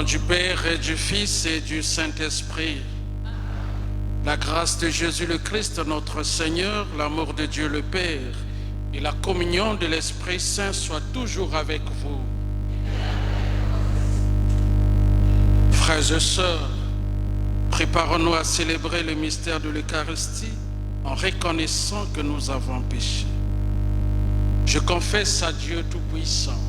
nom du Père et du Fils et du Saint-Esprit. La grâce de Jésus le Christ, notre Seigneur, l'amour de Dieu le Père et la communion de l'Esprit Saint soient toujours avec vous. Frères et sœurs, préparons-nous à célébrer le mystère de l'Eucharistie en reconnaissant que nous avons péché. Je confesse à Dieu Tout-Puissant.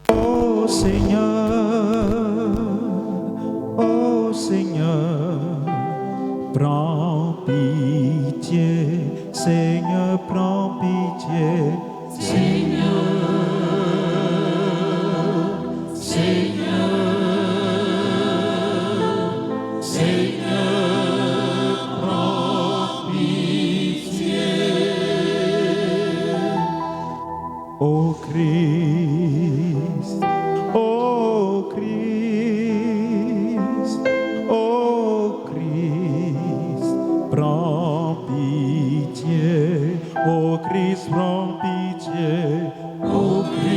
Ô Seigneur, prends pitié, Seigneur, prends pitié, Seigneur, Seigneur, Seigneur, prends pitié, ô Christ, ô Christ, ô Christ, prends pitié, ô Christ, prends pitié, ô Christ,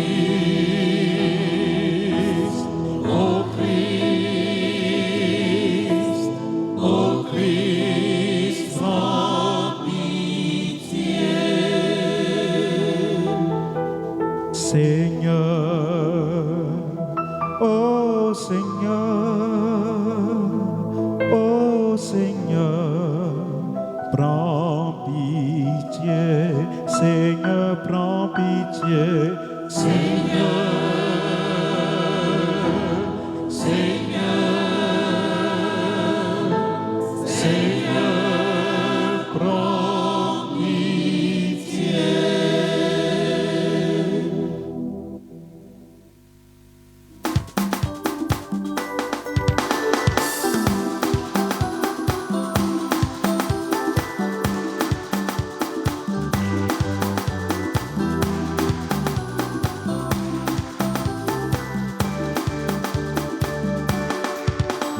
ô Christ, ô Christ, prends pitié. Seigneur, ô Seigneur, ô Seigneur, prends pitié, Seigneur, prends pitié, Seigneur, Seigneur, Seigneur, prends pitié.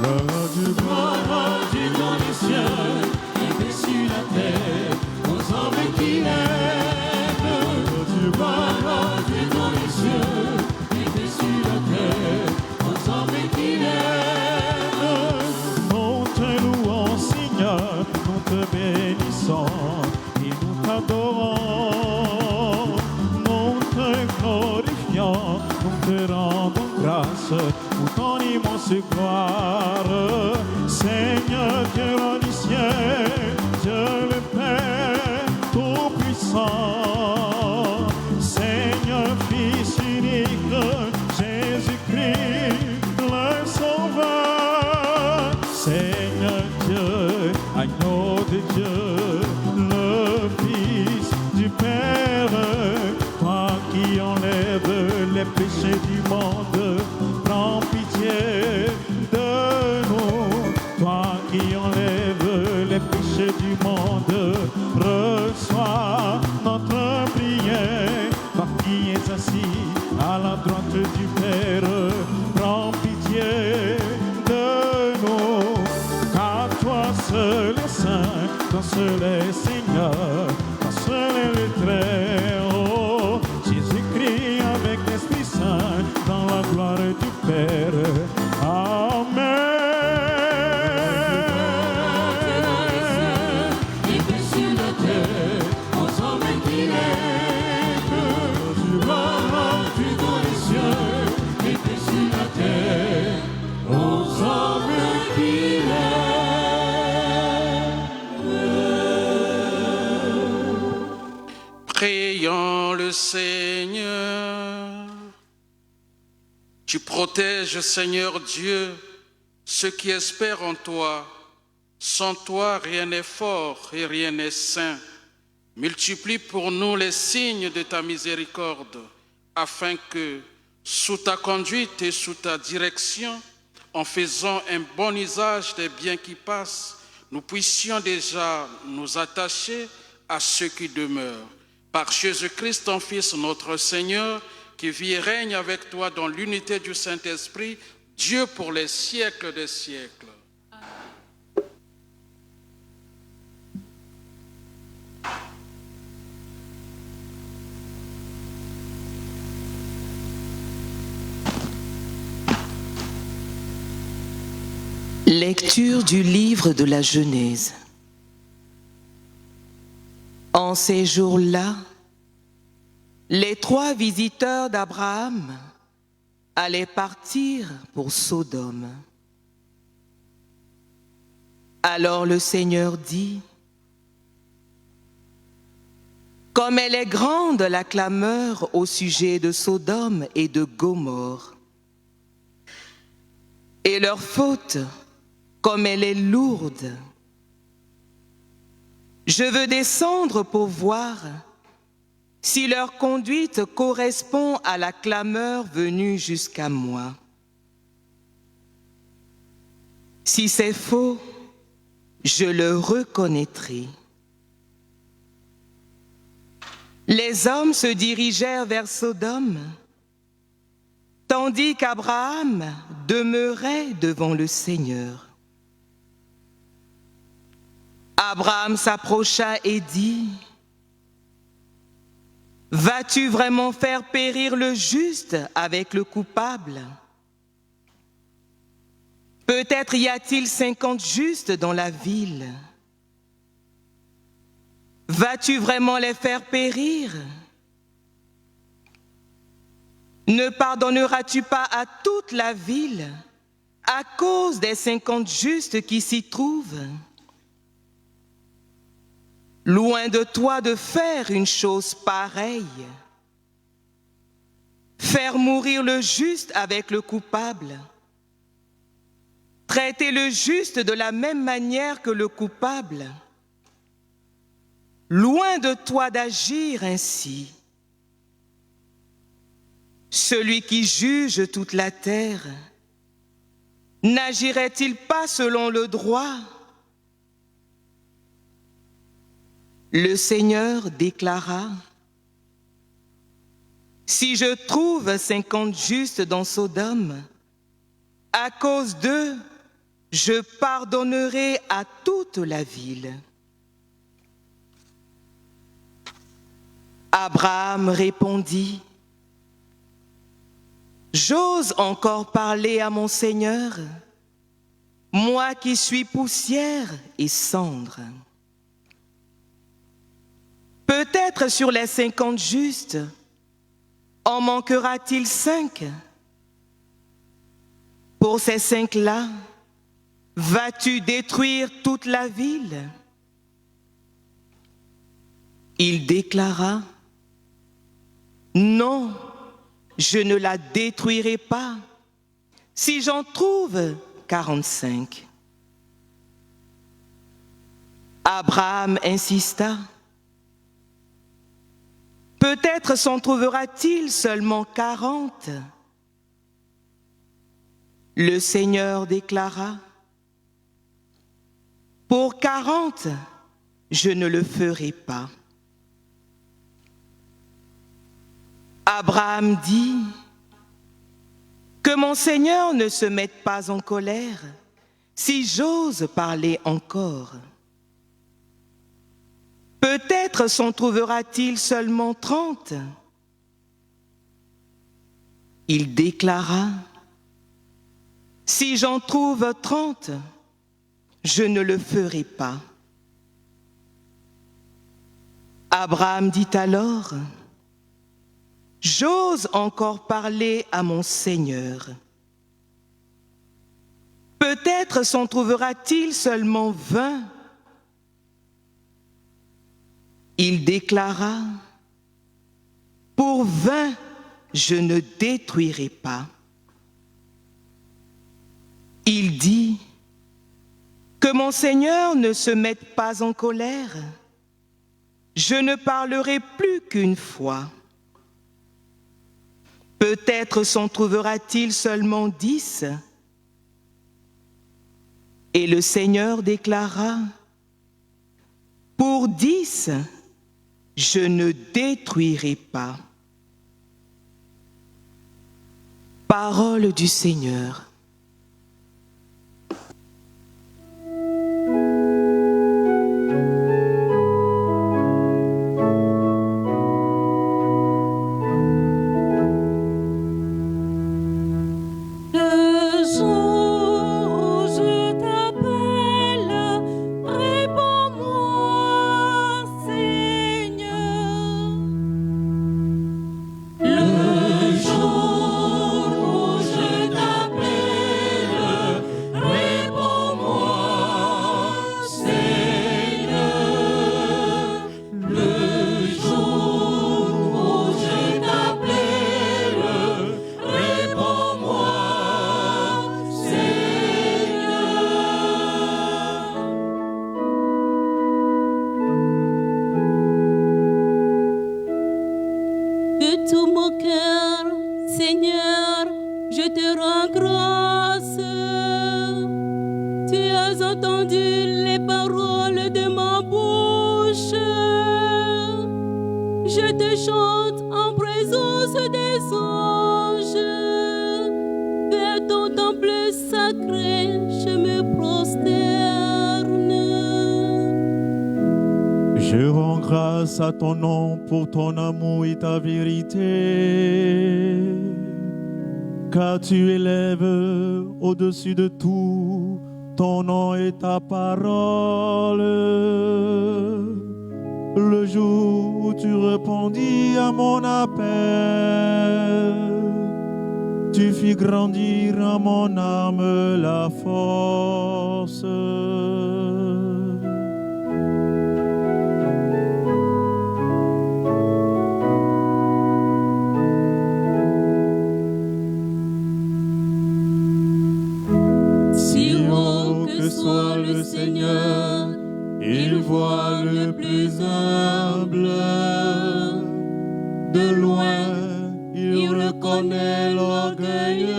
L'heure du grand Dieu dans les cieux et paix sur la terre aux hommes qui l'aiment. L'heure du grand Dieu dans les cieux et paix sur la terre aux hommes qui l'aiment. Nous te louons, Seigneur, nous te bénissons et nous t'adorons. Nous te glorifions, nous te rendons grâce pour ton immense gloire. Seigneur Dieu du ciel, Dieu le Père Tout-Puissant, Seigneur Fils unique, Jésus-Christ le Sauveur, Seigneur Dieu, agneau de Dieu, le Fils du Père, toi qui enlèves les péchés du monde, prends pitié de nous, toi qui enlèves les péchés du monde, reçois notre prière, toi qui es assis à la droite du Père, prends pitié de nous, car toi seul est saint, toi seul est Seigneur, toi seul est le Très-Haut, Jésus-Christ avec l'Esprit Saint, dans la gloire du Père. Amen. Aux hommes qui l'aiment. Prions le Seigneur. Tu protèges, Seigneur Dieu, ceux qui espèrent en toi. Sans toi, rien n'est fort et rien n'est saint. Multiplie pour nous les signes de ta miséricorde, afin que, sous ta conduite et sous ta direction, en faisant un bon usage des biens qui passent, nous puissions déjà nous attacher à ceux qui demeurent. Par Jésus-Christ, ton Fils, notre Seigneur, qui vit et règne avec toi dans l'unité du Saint-Esprit, Dieu pour les siècles des siècles. Lecture du livre de la Genèse. En ces jours-là, les 3 visiteurs d'Abraham allaient partir pour Sodome. Alors le Seigneur dit, « Comme elle est grande la clameur au sujet de Sodome et de Gomorrhe, et leur faute, comme elle est lourde. Je veux descendre pour voir si leur conduite correspond à la clameur venue jusqu'à moi. Si c'est faux, je le reconnaîtrai. » Les hommes se dirigèrent vers Sodome, tandis qu'Abraham demeurait devant le Seigneur. Abraham s'approcha et dit, « Vas-tu vraiment faire périr le juste avec le coupable? Peut-être y a-t-il 50 justes dans la ville. Vas-tu vraiment les faire périr? Ne pardonneras-tu pas à toute la ville à cause des 50 justes qui s'y trouvent? Loin de toi de faire une chose pareille. Faire mourir le juste avec le coupable. Traiter le juste de la même manière que le coupable. Loin de toi d'agir ainsi. Celui qui juge toute la terre, n'agirait-il pas selon le droit? Le Seigneur déclara, « Si je trouve 50 justes dans Sodome, à cause d'eux, je pardonnerai à toute la ville. » Abraham répondit, « J'ose encore parler à mon Seigneur, moi qui suis poussière et cendre. Peut-être sur les 50 justes, en manquera-t-il 5? Pour ces 5-là, vas-tu détruire toute la ville? » Il déclara, « Non, je ne la détruirai pas, si j'en trouve 45. » Abraham insista, « Peut-être s'en trouvera-t-il seulement 40. » Le Seigneur déclara, « Pour 40, je ne le ferai pas. » Abraham dit, « Que mon Seigneur ne se mette pas en colère, si j'ose parler encore. Peut-être s'en trouvera-t-il seulement 30. » Il déclara, « Si j'en trouve 30, je ne le ferai pas. » Abraham dit alors, « J'ose encore parler à mon Seigneur. Peut-être s'en trouvera-t-il seulement 20. » Il déclara, Pour vain, je ne détruirai pas. Il dit, que mon Seigneur ne se mette pas en colère. Je ne parlerai plus qu'une fois. Peut-être s'en trouvera-t-il seulement 10. Et le Seigneur déclara, pour 10, je ne détruirai pas. Parole du Seigneur. Je rends grâce à ton nom pour ton amour et ta vérité, car tu élèves au-dessus de tout ton nom et ta parole. Le jour où tu répondis à mon appel, tu fis grandir à mon âme la force. Soit le Seigneur, il voit le plus humble. De loin, il reconnaît l'orgueilleux.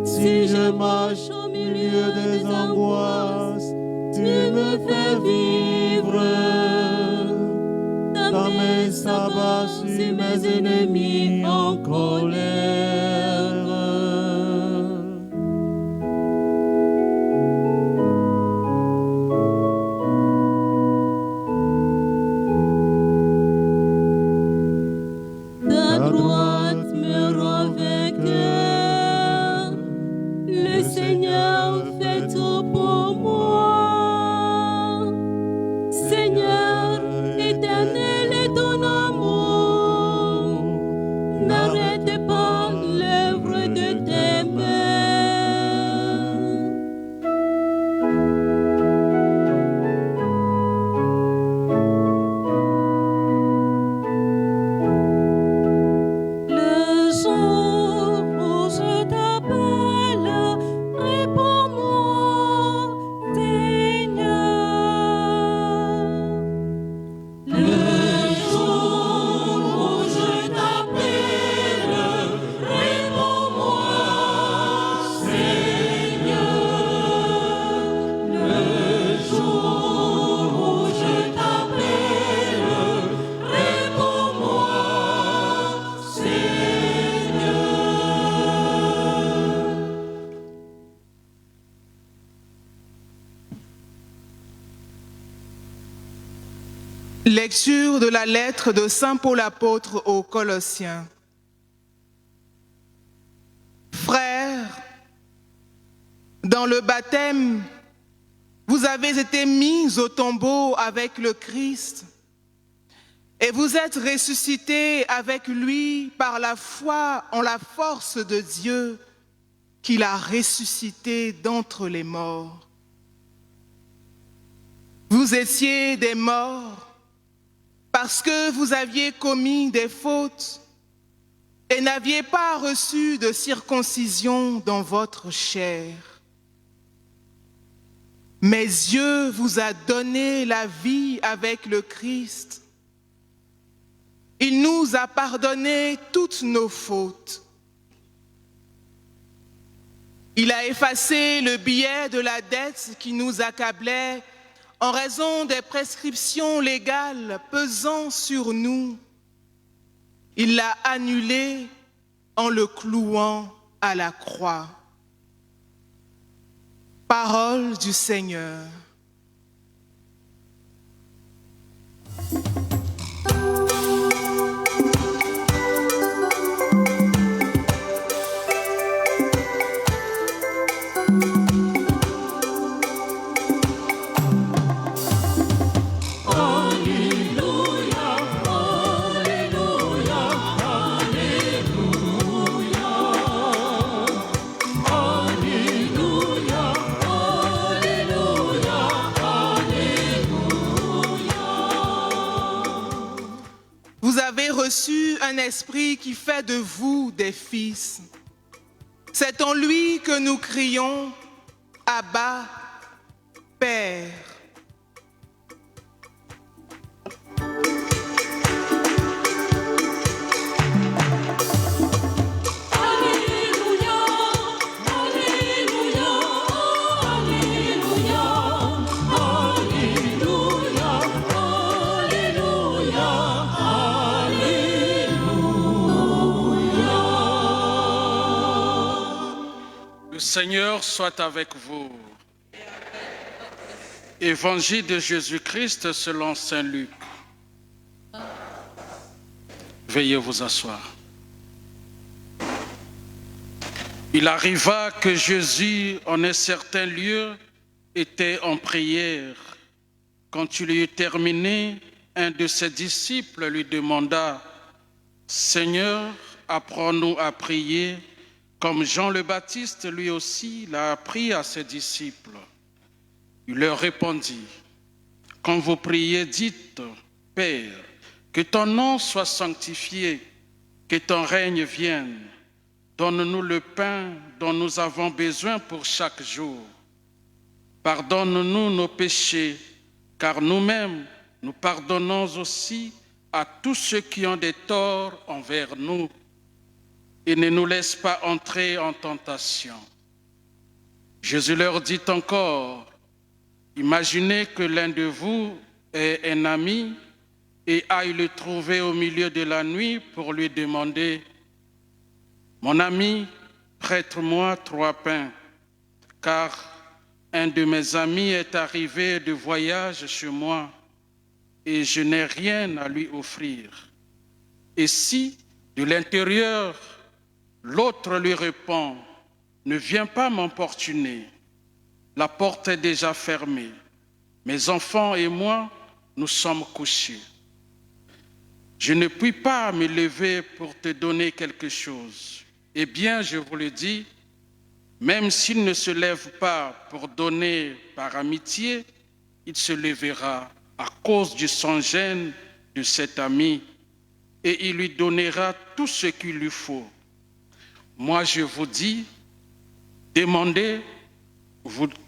Si je marche au milieu des angoisses, tu me fais vivre. Ta main s'abat sur mes ennemis en colère. Lecture de la lettre de Saint Paul apôtre aux Colossiens. Frères, dans le baptême, vous avez été mis au tombeau avec le Christ et vous êtes ressuscités avec lui par la foi en la force de Dieu qu'il a ressuscité d'entre les morts. Vous étiez des morts parce que vous aviez commis des fautes et n'aviez pas reçu de circoncision dans votre chair. Mais Dieu vous a donné la vie avec le Christ. Il nous a pardonné toutes nos fautes. Il a effacé le billet de la dette qui nous accablait en raison des prescriptions légales pesant sur nous. Il l'a annulé en le clouant à la croix. Parole du Seigneur. Vous avez reçu un esprit qui fait de vous des fils. C'est en lui que nous crions « Abba, Père ». Le Seigneur soit avec vous. Évangile de Jésus-Christ selon saint Luc. Veuillez vous asseoir. Il arriva que Jésus, en un certain lieu, était en prière. Quand il eut terminé, un de ses disciples lui demanda « Seigneur, apprends-nous à prier » comme Jean le Baptiste lui aussi l'a appris à ses disciples. Il leur répondit, « Quand vous priez, dites, Père, que ton nom soit sanctifié, que ton règne vienne. Donne-nous le pain dont nous avons besoin pour chaque jour. Pardonne-nous nos péchés, car nous-mêmes, nous pardonnons aussi à tous ceux qui ont des torts envers nous. Et ne nous laisse pas entrer en tentation. » Jésus leur dit encore, « Imaginez que l'un de vous ait un ami et aille le trouver au milieu de la nuit pour lui demander, « Mon ami, prête-moi 3 pains, car un de mes amis est arrivé de voyage chez moi et je n'ai rien à lui offrir. » Et si, de l'intérieur, l'autre lui répond, « Ne viens pas m'importuner, la porte est déjà fermée, mes enfants et moi, nous sommes couchés. Je ne puis pas me lever pour te donner quelque chose. Eh bien, je vous le dis, même s'il ne se lève pas pour donner par amitié, il se lèvera à cause du sans-gêne de cet ami et il lui donnera tout ce qu'il lui faut. Moi, je vous dis, demandez,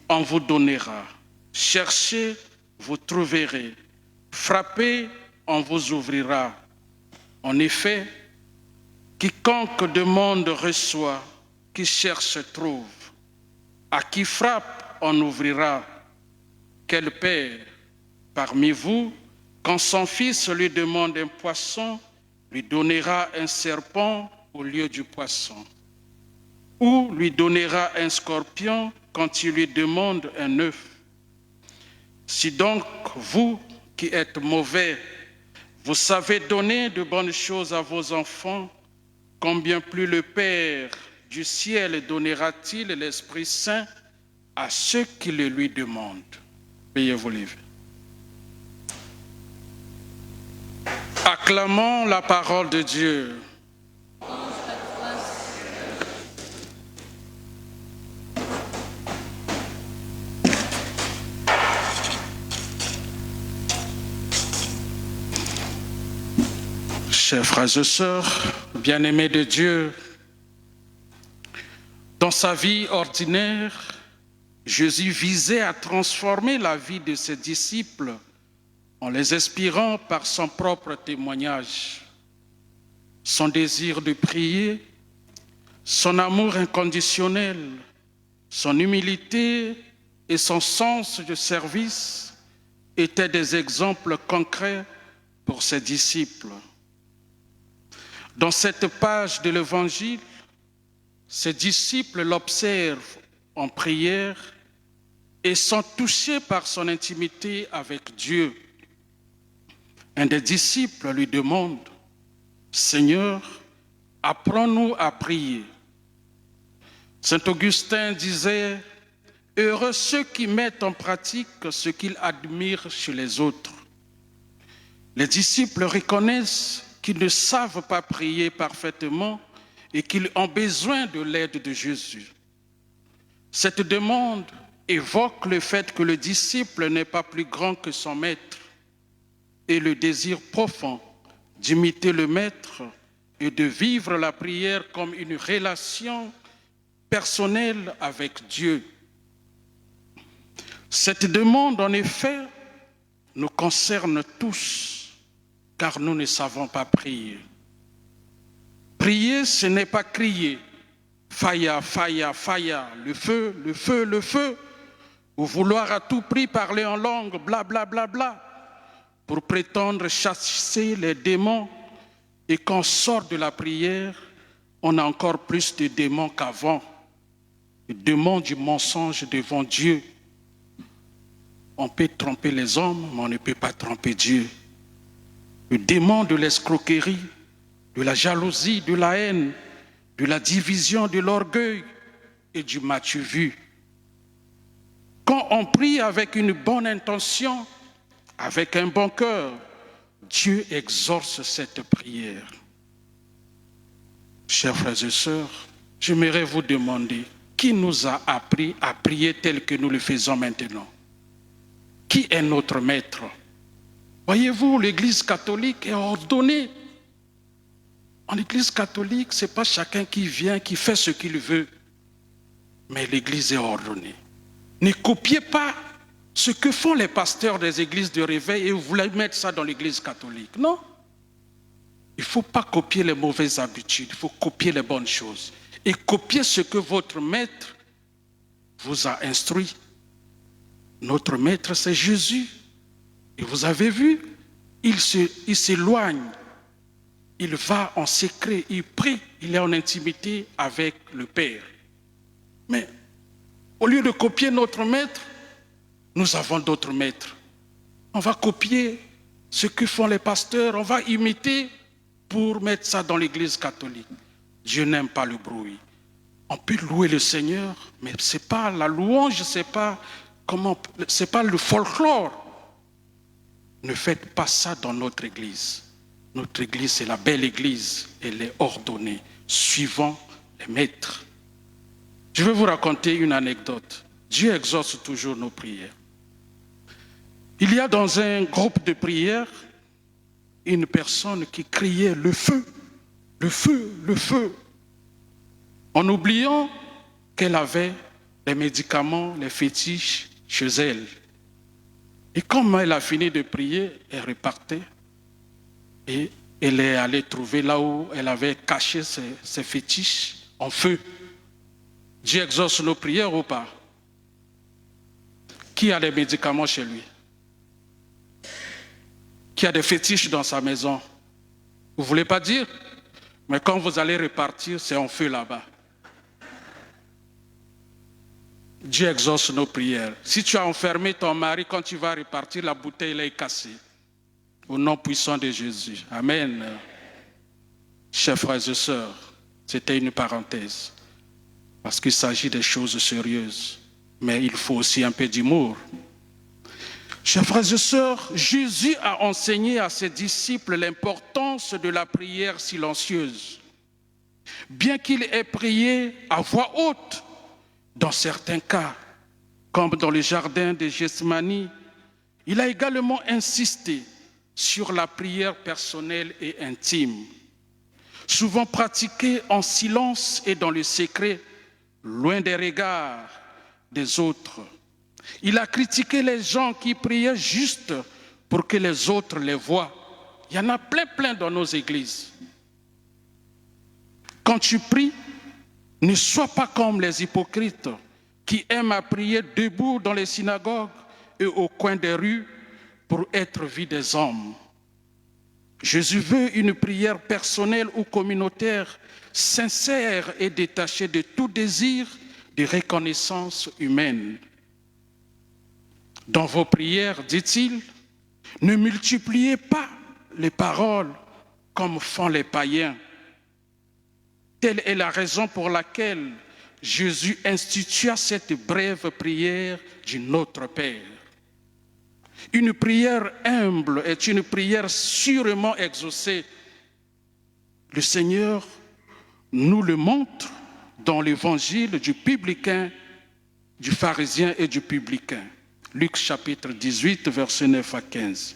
on vous donnera. Cherchez, vous trouverez. Frappez, on vous ouvrira. En effet, quiconque demande reçoit, qui cherche trouve. À qui frappe, on ouvrira. Quel père, parmi vous, quand son fils lui demande un poisson, lui donnera un serpent au lieu du poisson? Ou lui donnera un scorpion quand il lui demande un œuf? Si donc vous, qui êtes mauvais, vous savez donner de bonnes choses à vos enfants, combien plus le Père du ciel donnera-t-il l'Esprit Saint à ceux qui le lui demandent? Veuillez vous lever. Acclamons la parole de Dieu. Chers frères et sœurs, bien-aimés de Dieu, dans sa vie ordinaire, Jésus visait à transformer la vie de ses disciples en les inspirant par son propre témoignage, son désir de prier, son amour inconditionnel, son humilité et son sens de service étaient des exemples concrets pour ses disciples. Dans cette page de l'Évangile, ses disciples l'observent en prière et sont touchés par son intimité avec Dieu. Un des disciples lui demande « Seigneur, apprends-nous à prier ». Saint Augustin disait « Heureux ceux qui mettent en pratique ce qu'ils admirent chez les autres ». Les disciples reconnaissent qu'ils ne savent pas prier parfaitement et qu'ils ont besoin de l'aide de Jésus. Cette demande évoque le fait que le disciple n'est pas plus grand que son maître et le désir profond d'imiter le maître et de vivre la prière comme une relation personnelle avec Dieu. Cette demande, en effet, nous concerne tous, car nous ne savons pas prier. Prier, ce n'est pas crier « Faya, faya, faya », le feu, le feu, le feu, ou vouloir à tout prix parler en langue, bla, bla, bla, bla, pour prétendre chasser les démons. Et quand on sort de la prière, on a encore plus de démons qu'avant. Les démons du mensonge devant Dieu. On peut tromper les hommes, mais on ne peut pas tromper Dieu. Le démon de l'escroquerie, de la jalousie, de la haine, de la division, de l'orgueil et du m'as-tu vu. Quand on prie avec une bonne intention, avec un bon cœur, Dieu exauce cette prière. Chers frères et sœurs, j'aimerais vous demander, qui nous a appris à prier tel que nous le faisons maintenant? Qui est notre maître? Voyez-vous, l'Église catholique est ordonnée. En Église catholique, ce n'est pas chacun qui vient, qui fait ce qu'il veut. Mais l'Église est ordonnée. Ne copiez pas ce que font les pasteurs des églises de réveil et vous voulez mettre ça dans l'Église catholique. Non. Il ne faut pas copier les mauvaises habitudes, il faut copier les bonnes choses. Et copier ce que votre maître vous a instruit. Notre maître, c'est Jésus. Et vous avez vu, il s'éloigne. Il va en secret, il prie, il est en intimité avec le Père. Mais au lieu de copier notre maître, nous avons d'autres maîtres. On va copier ce que font les pasteurs, on va imiter pour mettre ça dans l'Église catholique. Dieu n'aime pas le bruit. On peut louer le Seigneur, mais ce n'est pas la louange, c'est pas le folklore. Ne faites pas ça dans notre Église. Notre Église, c'est la belle Église. Elle est ordonnée, suivant les maîtres. Je vais vous raconter une anecdote. Dieu exauce toujours nos prières. Il y a dans un groupe de prière une personne qui criait le feu, le feu, le feu, en oubliant qu'elle avait les médicaments, les fétiches chez elle. Et comme elle a fini de prier, elle repartait et elle est allée trouver là où elle avait caché ses fétiches en feu. Dieu exauce nos prières ou pas? Qui a des médicaments chez lui? Qui a des fétiches dans sa maison? Vous ne voulez pas dire? Mais quand vous allez repartir, c'est en feu là-bas. Dieu exauce nos prières. Si tu as enfermé ton mari, quand tu vas repartir, la bouteille est cassée. Au nom puissant de Jésus. Amen. Chers frères et sœurs, c'était une parenthèse. Parce qu'il s'agit de choses sérieuses. Mais il faut aussi un peu d'humour. Chers frères et sœurs, Jésus a enseigné à ses disciples l'importance de la prière silencieuse. Bien qu'il ait prié à voix haute, dans certains cas, comme dans le jardin de Gethsémani, il a également insisté sur la prière personnelle et intime, souvent pratiquée en silence et dans le secret, loin des regards des autres. Il a critiqué les gens qui priaient juste pour que les autres les voient. Il y en a plein dans nos églises. Quand tu pries, ne sois pas comme les hypocrites qui aiment à prier debout dans les synagogues et au coin des rues pour être vus des hommes. Jésus veut une prière personnelle ou communautaire, sincère et détachée de tout désir de reconnaissance humaine. Dans vos prières, dit-il, ne multipliez pas les paroles comme font les païens. Telle est la raison pour laquelle Jésus institua cette brève prière du Notre Père. Une prière humble est une prière sûrement exaucée. Le Seigneur nous le montre dans l'évangile du publicain, du pharisien et du publicain. Luc chapitre 18, versets 9 à 15.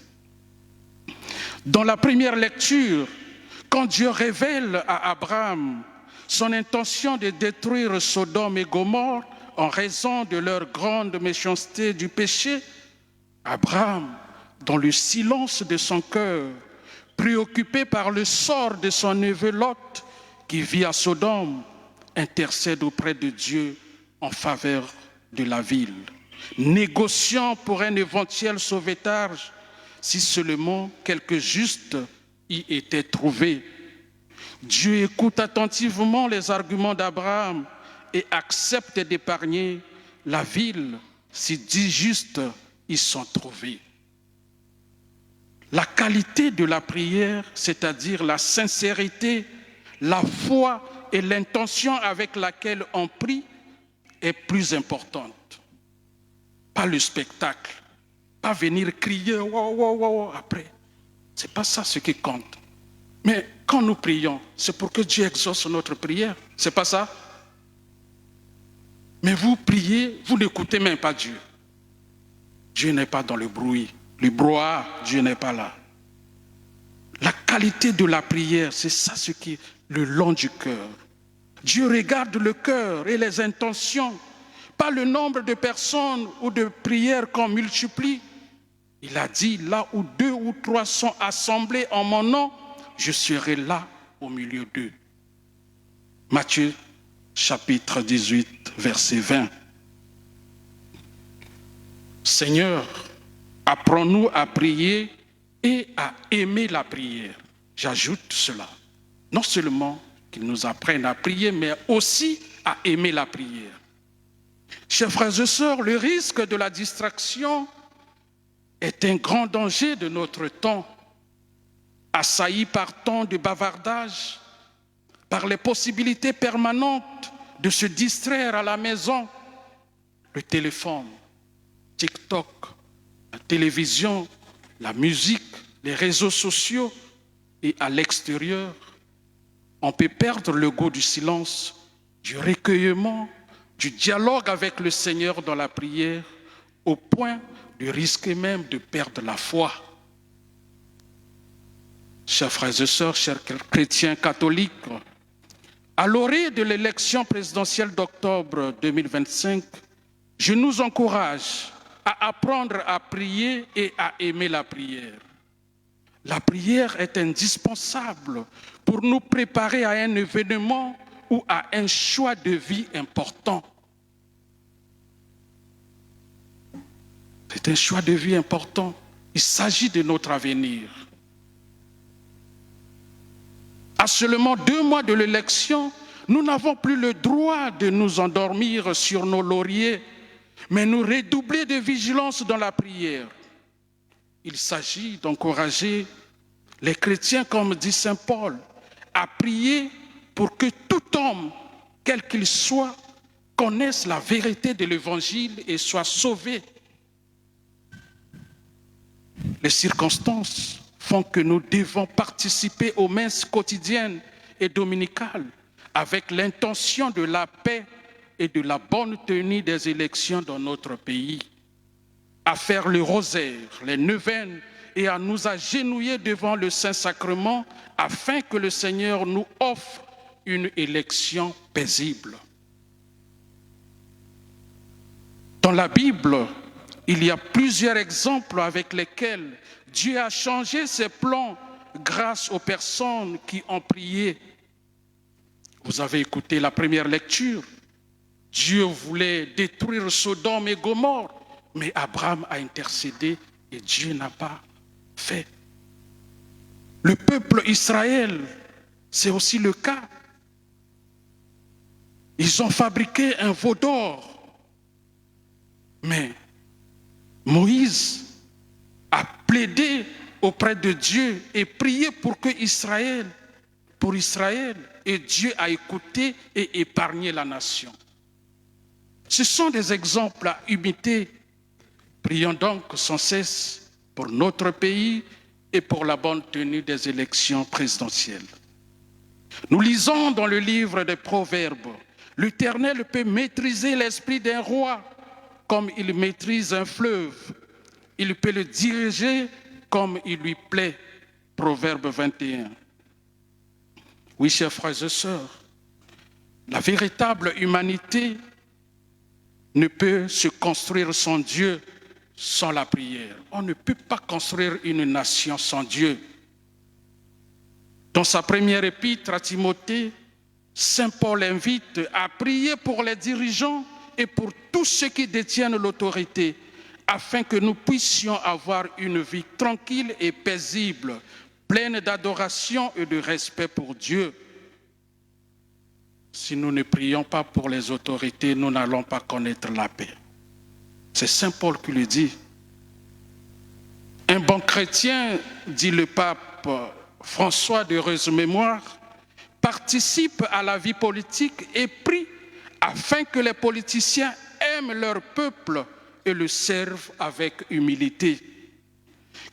Dans la première lecture, quand Dieu révèle à Abraham son intention de détruire Sodome et Gomorrhe en raison de leur grande méchanceté du péché, Abraham, dans le silence de son cœur, préoccupé par le sort de son neveu Lot qui vit à Sodome, intercède auprès de Dieu en faveur de la ville, négociant pour un éventuel sauvetage si seulement quelques justes y étaient trouvés. Dieu écoute attentivement les arguments d'Abraham et accepte d'épargner la ville si 10 justes y sont trouvés. La qualité de la prière, c'est-à-dire la sincérité, la foi et l'intention avec laquelle on prie, est plus importante. Pas le spectacle, pas venir crier wow, après. Ce n'est pas ça ce qui compte. Mais quand nous prions, c'est pour que Dieu exauce notre prière. Ce n'est pas ça? Mais vous priez, vous n'écoutez même pas Dieu. Dieu n'est pas dans le bruit. Le brouhaha, Dieu n'est pas là. La qualité de la prière, c'est ça ce qui est le long du cœur. Dieu regarde le cœur et les intentions, pas le nombre de personnes ou de prières qu'on multiplie. Il a dit, là où 2 ou 3 sont assemblés en mon nom, je serai là au milieu d'eux. Matthieu chapitre 18, verset 20. Seigneur, apprends-nous à prier et à aimer la prière. J'ajoute cela. Non seulement qu'il nous apprenne à prier, mais aussi à aimer la prière. Chers frères et sœurs, le risque de la distraction est un grand danger de notre temps, assailli par tant de bavardage, par les possibilités permanentes de se distraire à la maison, le téléphone, TikTok, la télévision, la musique, les réseaux sociaux et à l'extérieur. On peut perdre le goût du silence, du recueillement, du dialogue avec le Seigneur dans la prière, au point de risquer même de perdre la foi. Chers frères et sœurs, chers chrétiens catholiques, à l'orée de l'élection présidentielle d'octobre 2025, je nous encourage à apprendre à prier et à aimer la prière. La prière est indispensable pour nous préparer à un événement ou à un choix de vie important. C'est un choix de vie important. Il s'agit de notre avenir. À seulement 2 mois de l'élection, nous n'avons plus le droit de nous endormir sur nos lauriers, mais nous redoubler de vigilance dans la prière. Il s'agit d'encourager les chrétiens, comme dit saint Paul, à prier pour que tout homme, quel qu'il soit, connaisse la vérité de l'Évangile et soit sauvé. Les circonstances font que nous devons participer aux messes quotidiennes et dominicales avec l'intention de la paix et de la bonne tenue des élections dans notre pays, à faire le rosaire, les neuvaines et à nous agenouiller devant le Saint-Sacrement afin que le Seigneur nous offre une élection paisible. Dans la Bible, il y a plusieurs exemples avec lesquels Dieu a changé ses plans grâce aux personnes qui ont prié. Vous avez écouté la première lecture. Dieu voulait détruire Sodome et Gomorrhe, mais Abraham a intercédé et Dieu n'a pas fait. Le peuple Israël, c'est aussi le cas. Ils ont fabriqué un veau d'or, mais Moïse a plaidé auprès de Dieu et prié pour Israël, et Dieu a écouté et épargné la nation. Ce sont des exemples à imiter. Prions donc sans cesse pour notre pays et pour la bonne tenue des élections présidentielles. Nous lisons dans le livre des Proverbes, l'Éternel peut maîtriser l'esprit d'un roi comme il maîtrise un fleuve. Il peut le diriger comme il lui plaît. Proverbe 21. Oui, chers frères et sœurs, la véritable humanité ne peut se construire sans Dieu, sans la prière. On ne peut pas construire une nation sans Dieu. Dans sa première épître à Timothée, Saint Paul invite à prier pour les dirigeants et pour tous ceux qui détiennent l'autorité, afin que nous puissions avoir une vie tranquille et paisible, pleine d'adoration et de respect pour Dieu. Si nous ne prions pas pour les autorités, nous n'allons pas connaître la paix. C'est Saint Paul qui le dit. Un bon chrétien, dit le pape François d'heureuse mémoire, participe à la vie politique et prie afin que les politiciens aiment leur peuple et le servent avec humilité.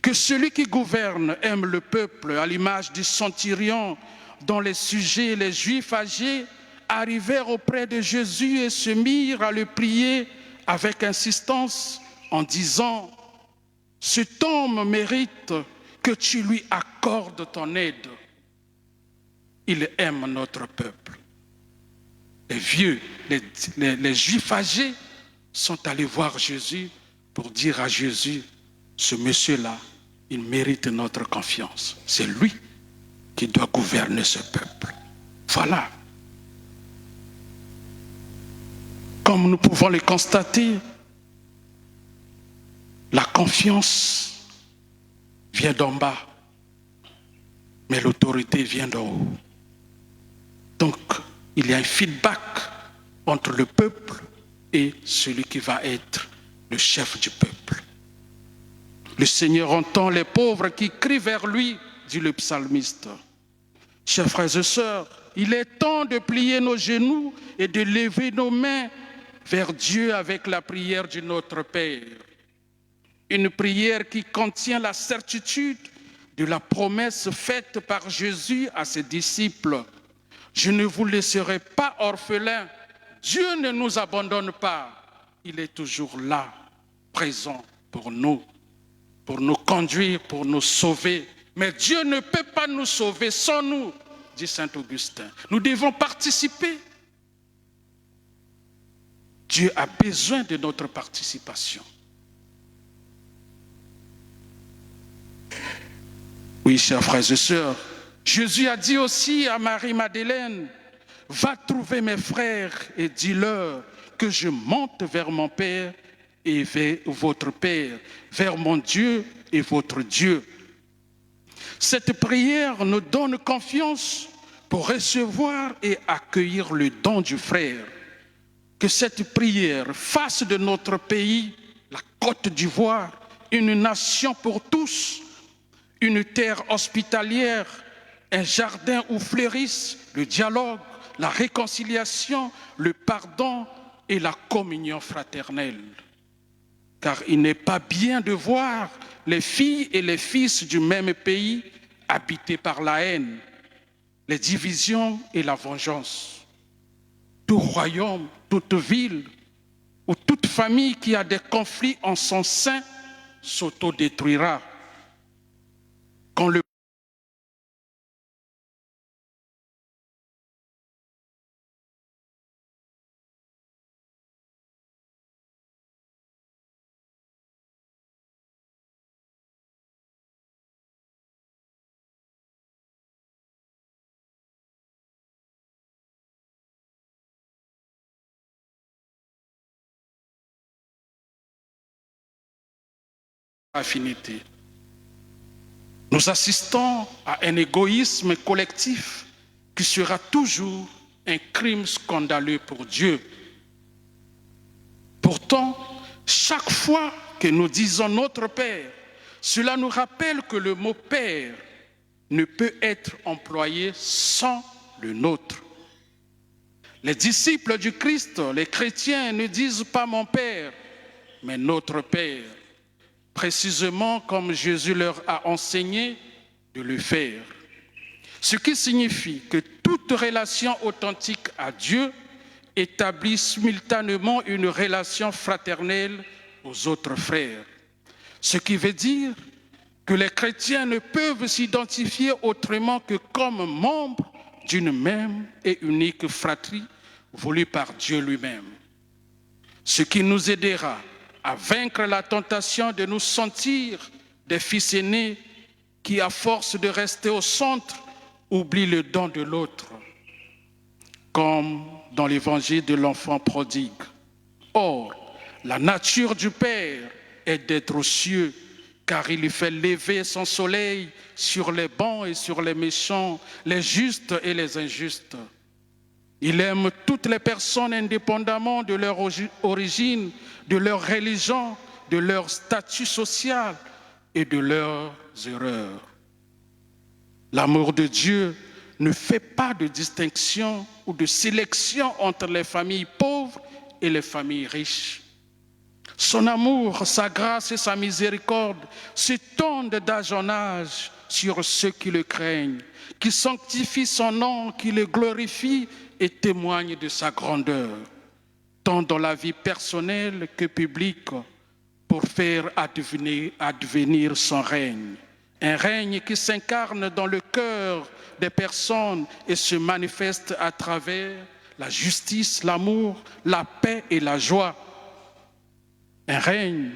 Que celui qui gouverne aime le peuple à l'image du centurion dont les sujets, les Juifs âgés, arrivèrent auprès de Jésus et se mirent à le prier avec insistance en disant « Cet homme mérite que tu lui accordes ton aide. Il aime notre peuple. » Les vieux, les Juifs âgés sont allés voir Jésus pour dire à Jésus « Ce monsieur-là, il mérite notre confiance. C'est lui qui doit gouverner ce peuple. » Voilà. Comme nous pouvons le constater, la confiance vient d'en bas, mais l'autorité vient d'en haut. Donc, il y a un feedback entre le peuple et celui qui va être le chef du peuple. Le Seigneur entend les pauvres qui crient vers lui, dit le psalmiste. Chers frères et sœurs, il est temps de plier nos genoux et de lever nos mains vers Dieu avec la prière de notre Père. Une prière qui contient la certitude de la promesse faite par Jésus à ses disciples. Je ne vous laisserai pas orphelins. Dieu ne nous abandonne pas. Il est toujours là, présent pour nous conduire, pour nous sauver. Mais Dieu ne peut pas nous sauver sans nous, dit saint Augustin. Nous devons participer. Dieu a besoin de notre participation. Oui, chers frères et sœurs, Jésus a dit aussi à Marie-Madeleine, « Va trouver mes frères et dis-leur que je monte vers mon Père et vers votre Père, vers mon Dieu et votre Dieu. » Cette prière nous donne confiance pour recevoir et accueillir le don du frère. Que cette prière fasse de notre pays, la Côte d'Ivoire, une nation pour tous, une terre hospitalière, un jardin où fleurissent le dialogue, la réconciliation, le pardon et la communion fraternelle. Car il n'est pas bien de voir les filles et les fils du même pays habités par la haine, les divisions et la vengeance. Tout royaume, toute ville ou toute famille qui a des conflits en son sein s'autodétruira. affinité. Nous assistons à un égoïsme collectif qui sera toujours un crime scandaleux pour Dieu. Pourtant, chaque fois que nous disons notre Père, cela nous rappelle que le mot Père ne peut être employé sans le nôtre. Les disciples du Christ, les chrétiens, ne disent pas mon Père, mais notre Père, précisément comme Jésus leur a enseigné de le faire. Ce qui signifie que toute relation authentique à Dieu établit simultanément une relation fraternelle aux autres frères. Ce qui veut dire que les chrétiens ne peuvent s'identifier autrement que comme membres d'une même et unique fratrie voulue par Dieu lui-même. Ce qui nous aidera à vaincre la tentation de nous sentir des fils aînés qui, à force de rester au centre, oublient le don de l'autre, comme dans l'évangile de l'enfant prodigue. Or, la nature du Père est d'être aux cieux, car il lui fait lever son soleil sur les bons et sur les méchants, les justes et les injustes. Il aime toutes les personnes indépendamment de leur origine, de leur religion, de leur statut social et de leurs erreurs. L'amour de Dieu ne fait pas de distinction ou de sélection entre les familles pauvres et les familles riches. Son amour, sa grâce et sa miséricorde s'étendent d'âge en âge sur ceux qui le craignent, qui sanctifient son nom, qui le glorifient et témoignent de sa grandeur, tant dans la vie personnelle que publique, pour faire advenir son règne. Un règne qui s'incarne dans le cœur des personnes et se manifeste à travers la justice, l'amour, la paix et la joie. Un règne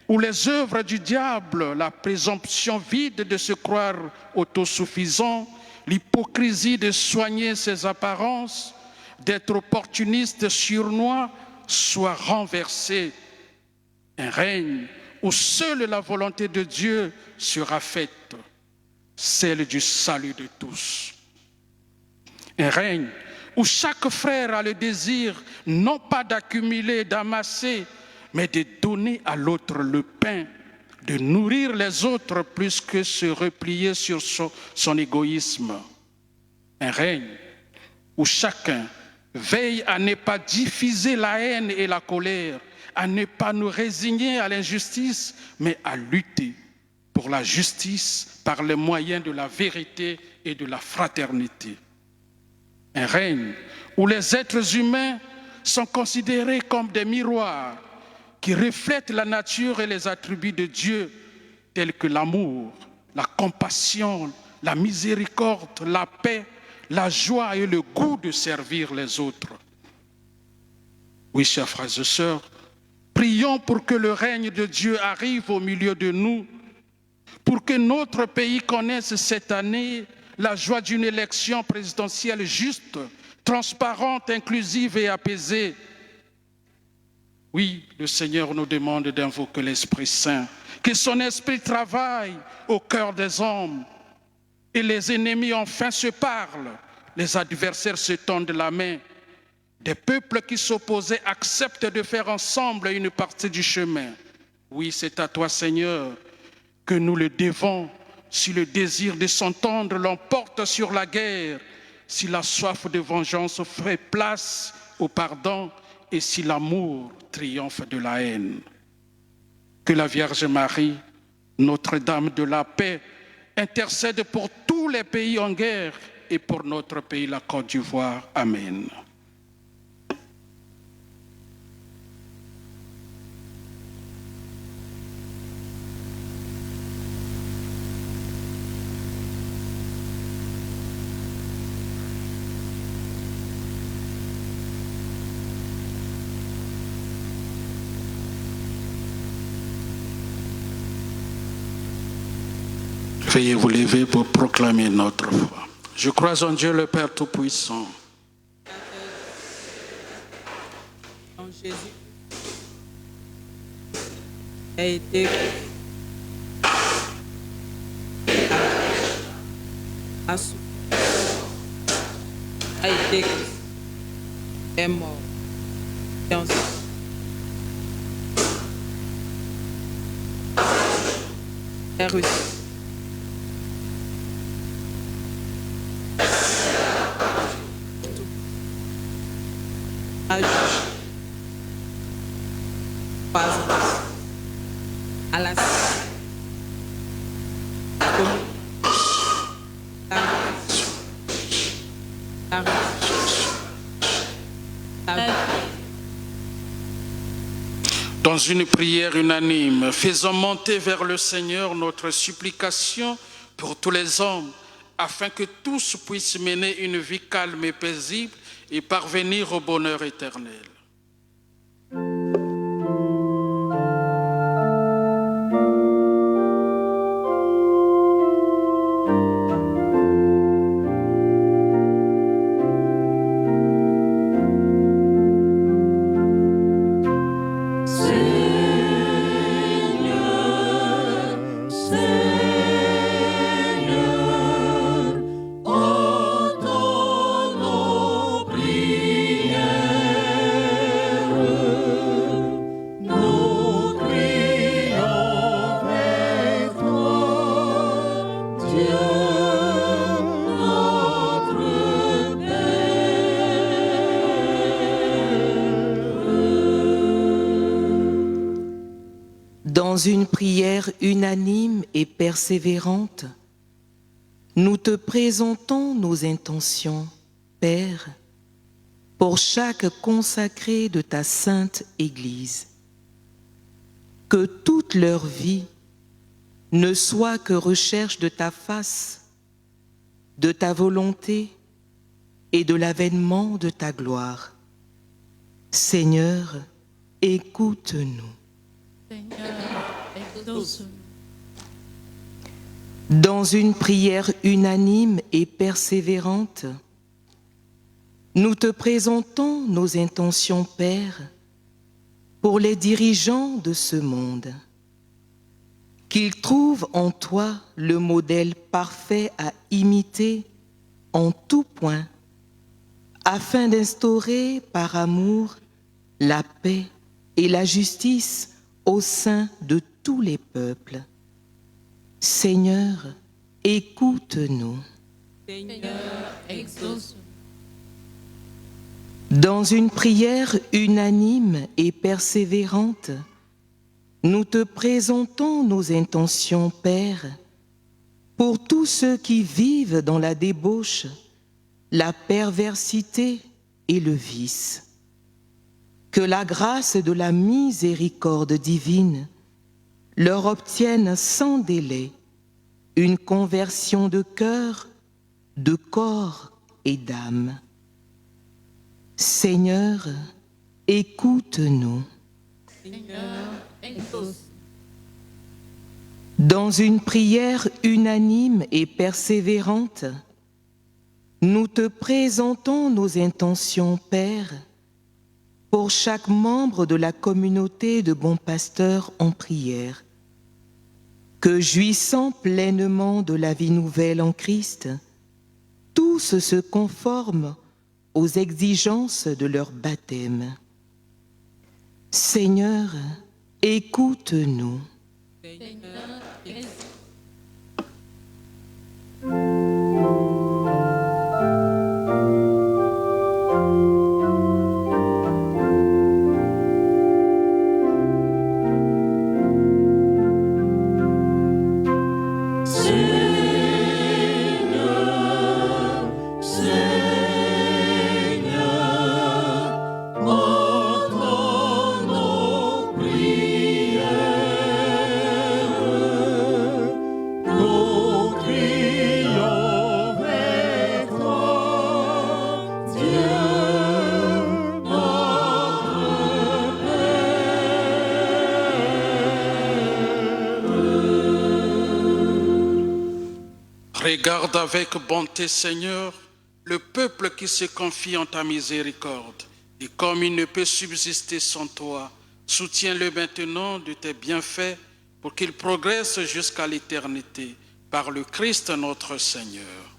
où les œuvres du diable, la présomption vide de se croire autosuffisant, l'hypocrisie de soigner ses apparences, d'être opportuniste surnois, soient renversées. Un règne où seule la volonté de Dieu sera faite, celle du salut de tous. Un règne où chaque frère a le désir non pas d'accumuler, d'amasser, mais de donner à l'autre le pain, de nourrir les autres plus que se replier sur son égoïsme. Un règne où chacun veille à ne pas diffuser la haine et la colère, à ne pas nous résigner à l'injustice, mais à lutter pour la justice par les moyens de la vérité et de la fraternité. Un règne où les êtres humains sont considérés comme des miroirs qui reflètent la nature et les attributs de Dieu, tels que l'amour, la compassion, la miséricorde, la paix, la joie et le goût de servir les autres. Oui, chers frères et sœurs, prions pour que le règne de Dieu arrive au milieu de nous, pour que notre pays connaisse cette année la joie d'une élection présidentielle juste, transparente, inclusive et apaisée. Oui, le Seigneur nous demande d'invoquer l'Esprit Saint, que son esprit travaille au cœur des hommes et les ennemis enfin se parlent, les adversaires se tendent la main. Des peuples qui s'opposaient acceptent de faire ensemble une partie du chemin. Oui, c'est à toi, Seigneur, que nous le devons. Si le désir de s'entendre l'emporte sur la guerre, si la soif de vengeance fait place au pardon et si l'amour triomphe de la haine. Que la Vierge Marie, Notre-Dame de la paix, intercède pour tous les pays en guerre et pour notre pays, la Côte d'Ivoire. Amen. Veuillez vous lever pour proclamer notre foi. Je crois en Dieu le Père Tout-Puissant. En Jésus a été a souffert, a été crucifié, est mort, et ensuite est ressuscité. À la Dans une prière unanime, faisons monter vers le Seigneur notre supplication pour tous les hommes, afin que tous puissent mener une vie calme et paisible et parvenir au bonheur éternel. Dans une prière unanime et persévérante, nous te présentons nos intentions, Père, pour chaque consacré de ta sainte Église. Que toute leur vie ne soit que recherche de ta face, de ta volonté et de l'avènement de ta gloire. Seigneur, écoute-nous. Dans une prière unanime et persévérante, nous te présentons nos intentions, Père, pour les dirigeants de ce monde. Qu'ils trouvent en toi le modèle parfait à imiter en tout point, afin d'instaurer par amour la paix et la justice au sein de tous les peuples. Seigneur, écoute-nous. Seigneur, exauce-nous. Dans une prière unanime et persévérante, nous te présentons nos intentions, Père, pour tous ceux qui vivent dans la débauche, la perversité et le vice. Que la grâce de la miséricorde divine leur obtienne sans délai une conversion de cœur, de corps et d'âme. Seigneur, écoute-nous. Seigneur, exauce. Dans une prière unanime et persévérante, nous te présentons nos intentions, Père, pour chaque membre de la communauté de bons pasteurs en prière, que jouissant pleinement de la vie nouvelle en Christ, tous se conforment aux exigences de leur baptême. Seigneur, écoute-nous. Seigneur, exauce. Regarde avec bonté, Seigneur, le peuple qui se confie en ta miséricorde. Et comme il ne peut subsister sans toi, soutiens-le maintenant de tes bienfaits pour qu'il progresse jusqu'à l'éternité par le Christ notre Seigneur.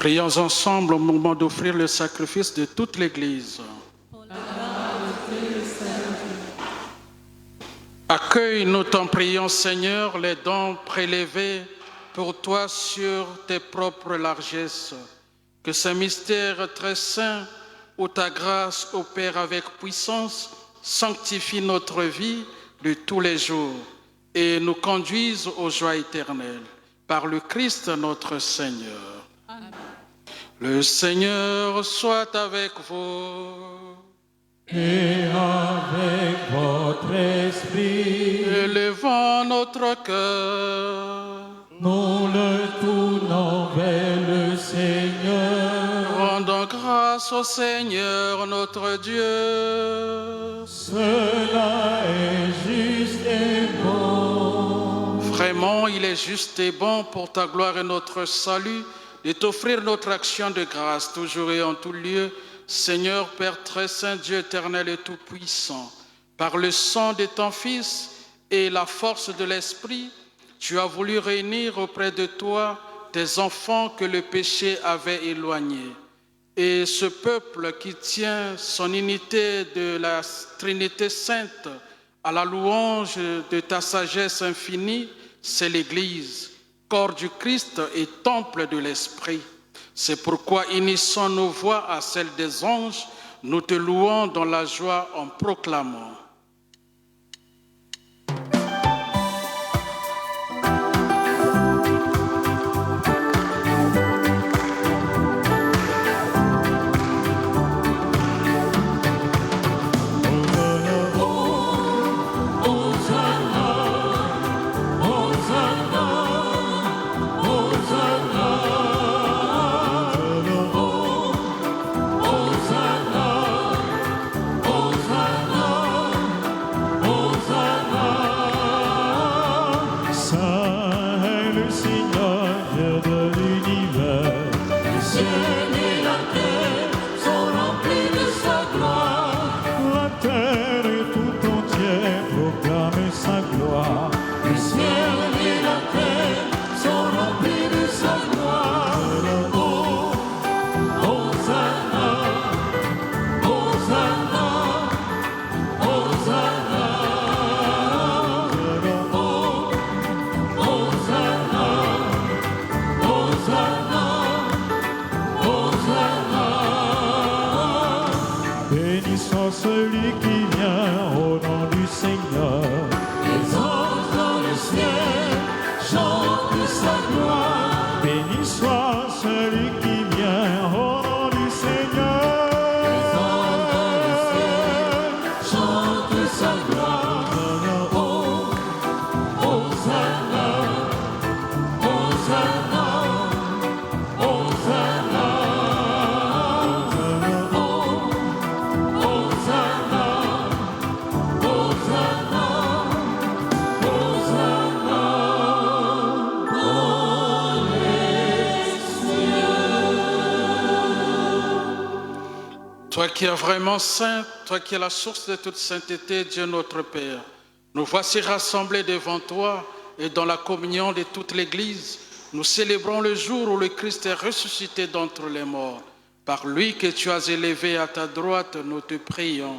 Prions ensemble au moment d'offrir le sacrifice de toute l'Église. Accueille, nous t'en prions, Seigneur, les dons prélevés pour toi sur tes propres largesses. Que ce mystère très saint, où ta grâce opère avec puissance, sanctifie notre vie de tous les jours et nous conduise aux joies éternelles. Par le Christ notre Seigneur. Amen. Le Seigneur soit avec vous. Et avec votre esprit. Élevons notre cœur. Nous le tournons vers le Seigneur. Rendons grâce au Seigneur notre Dieu. Cela est juste et bon. Vraiment, il est juste et bon pour ta gloire et notre salut de t'offrir notre action de grâce toujours et en tout lieu. Seigneur, Père très saint, Dieu éternel et tout-puissant, par le sang de ton Fils et la force de l'Esprit, tu as voulu réunir auprès de toi tes enfants que le péché avait éloignés. Et ce peuple qui tient son unité de la Trinité sainte à la louange de ta sagesse infinie, c'est l'Église, corps du Christ et temple de l'Esprit. C'est pourquoi unissons nos voix à celles des anges, nous te louons dans la joie en proclamant. Celui qui vient au nom du Seigneur. Les anges dans le ciel chantent sa gloire. Béni soit celui qui vient au nom du Seigneur. Les anges dans le ciel chantent sa gloire. Oh, Hosanna, Hosanna, Hosanna. Toi qui es vraiment saint, toi qui es la source de toute sainteté, Dieu notre Père, nous voici rassemblés devant toi et dans la communion de toute l'Église. Nous célébrons le jour où le Christ est ressuscité d'entre les morts. Par lui que tu as élevé à ta droite, nous te prions.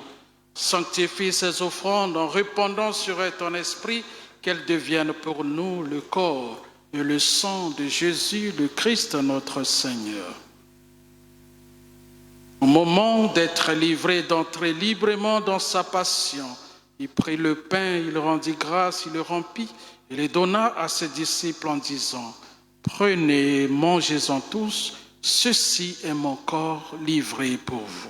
Sanctifie ces offrandes en répandant sur elles ton esprit, qu'elles deviennent pour nous le corps et le sang de Jésus, le Christ notre Seigneur. Au moment d'être livré, d'entrer librement dans sa passion, il prit le pain, il rendit grâce, il le rompit et le donna à ses disciples en disant « Prenez, mangez-en tous, ceci est mon corps livré pour vous. »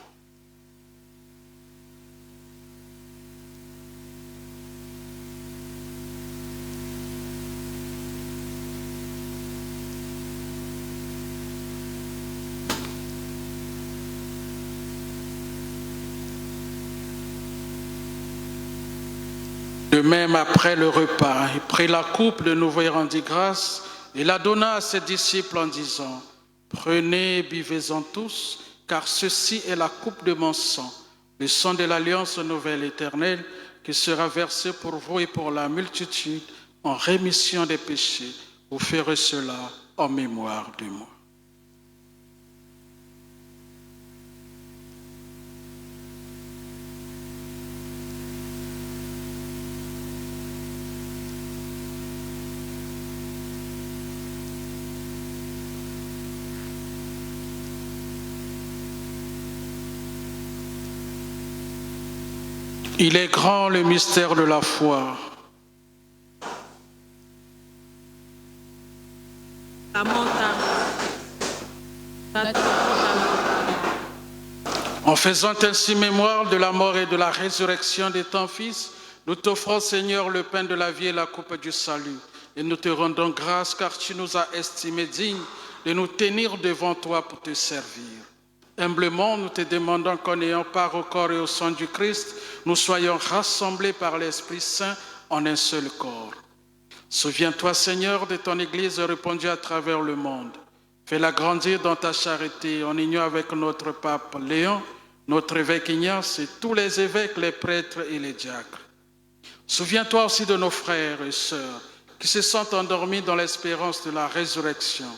De même, après le repas, il prit la coupe, de nouveau il rendit grâce, et la donna à ses disciples en disant « Prenez, buvez-en tous, car ceci est la coupe de mon sang, le sang de l'alliance nouvelle éternelle, qui sera versé pour vous et pour la multitude en rémission des péchés. Vous ferez cela en mémoire de moi. » Il est grand le mystère de la foi. En faisant ainsi mémoire de la mort et de la résurrection de ton Fils, nous t'offrons, Seigneur, le pain de la vie et la coupe du salut. Et nous te rendons grâce car tu nous as estimés dignes de nous tenir devant toi pour te servir. Humblement, nous te demandons qu'en ayant part au corps et au sang du Christ, nous soyons rassemblés par l'Esprit Saint en un seul corps. Souviens-toi, Seigneur, de ton Église répandue à travers le monde. Fais-la grandir dans ta charité en union avec notre pape Léon, notre évêque Ignace et tous les évêques, les prêtres et les diacres. Souviens-toi aussi de nos frères et sœurs qui se sont endormis dans l'espérance de la résurrection.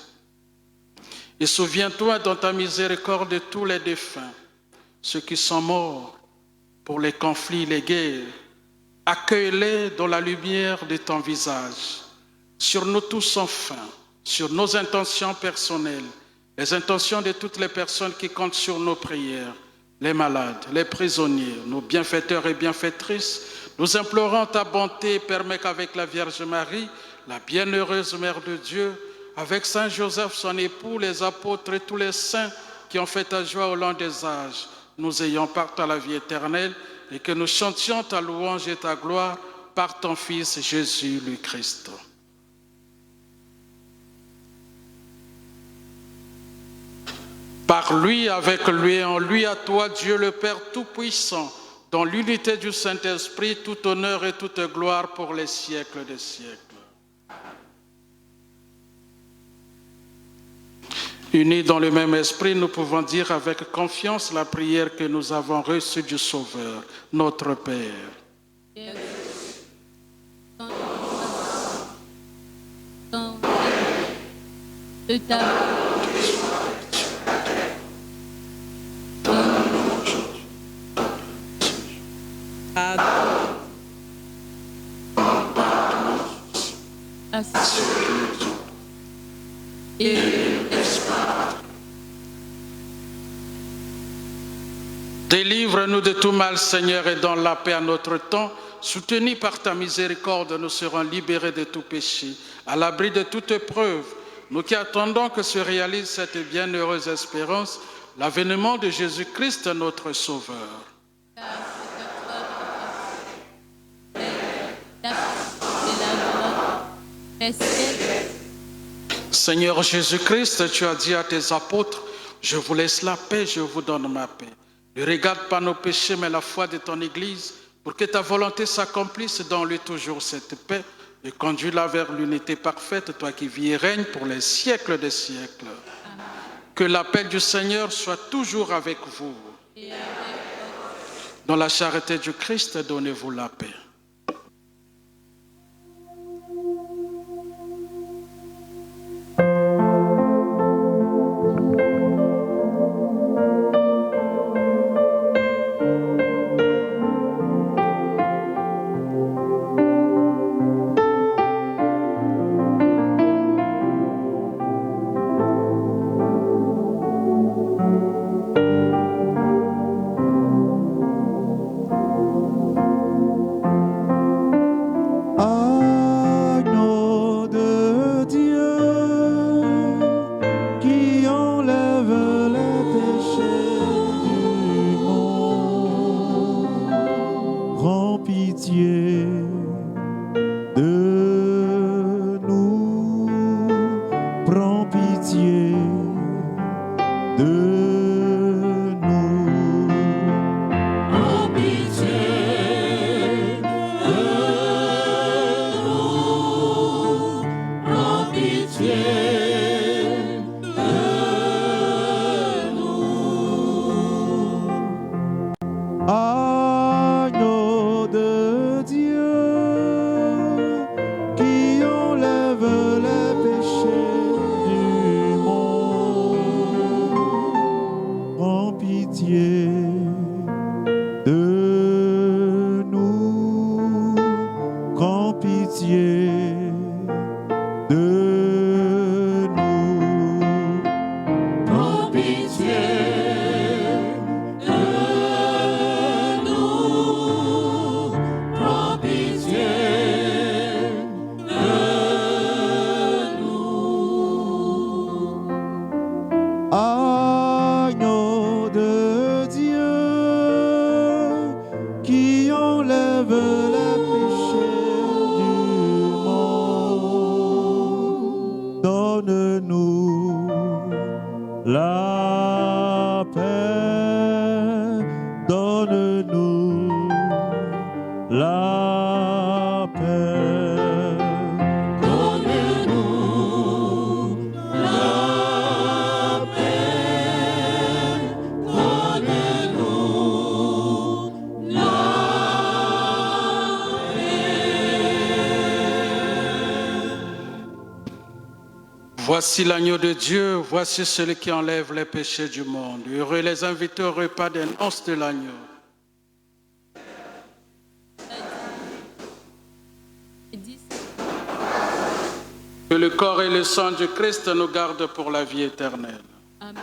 Et souviens-toi dans ta miséricorde de tous les défunts, ceux qui sont morts pour les conflits, les guerres. Accueille-les dans la lumière de ton visage. Sur nous tous enfin, sur nos intentions personnelles, les intentions de toutes les personnes qui comptent sur nos prières, les malades, les prisonniers, nos bienfaiteurs et bienfaitrices, nous implorons ta bonté, permets qu'avec la Vierge Marie, la bienheureuse Mère de Dieu, avec Saint Joseph, son époux, les apôtres et tous les saints qui ont fait ta joie au long des âges, nous ayons part à la vie éternelle et que nous chantions ta louange et ta gloire par ton Fils Jésus le Christ. Par lui, avec lui et en lui, à toi, Dieu le Père Tout-Puissant, dans l'unité du Saint-Esprit, tout honneur et toute gloire pour les siècles des siècles. Unis dans le même esprit, nous pouvons dire avec confiance la prière que nous avons reçue du Sauveur, notre Père. Délivre-nous de tout mal, Seigneur, et donne la paix à notre temps. Soutenus par ta miséricorde, nous serons libérés de tout péché, à l'abri de toute épreuve. Nous qui attendons que se réalise cette bienheureuse espérance, l'avènement de Jésus-Christ, notre Sauveur. Seigneur Jésus-Christ, tu as dit à tes apôtres, je vous laisse la paix, je vous donne ma paix. Ne regarde pas nos péchés, mais la foi de ton Église, pour que ta volonté s'accomplisse dans lui toujours cette paix, et conduis-la vers l'unité parfaite, toi qui vis et règnes pour les siècles des siècles. Amen. Que la paix du Seigneur soit toujours avec vous. Et avec dans la charité du Christ, donnez-vous la paix. Agneau de Dieu, qui enlève les péchés du monde, donne-nous la paix, donne-nous la paix. Donne-nous la paix, donne-nous la Voici l'agneau de Dieu, voici celui qui enlève les péchés du monde. Heureux les invités au repas des noces de l'agneau. Que le corps et le sang du Christ nous gardent pour la vie éternelle. Amen.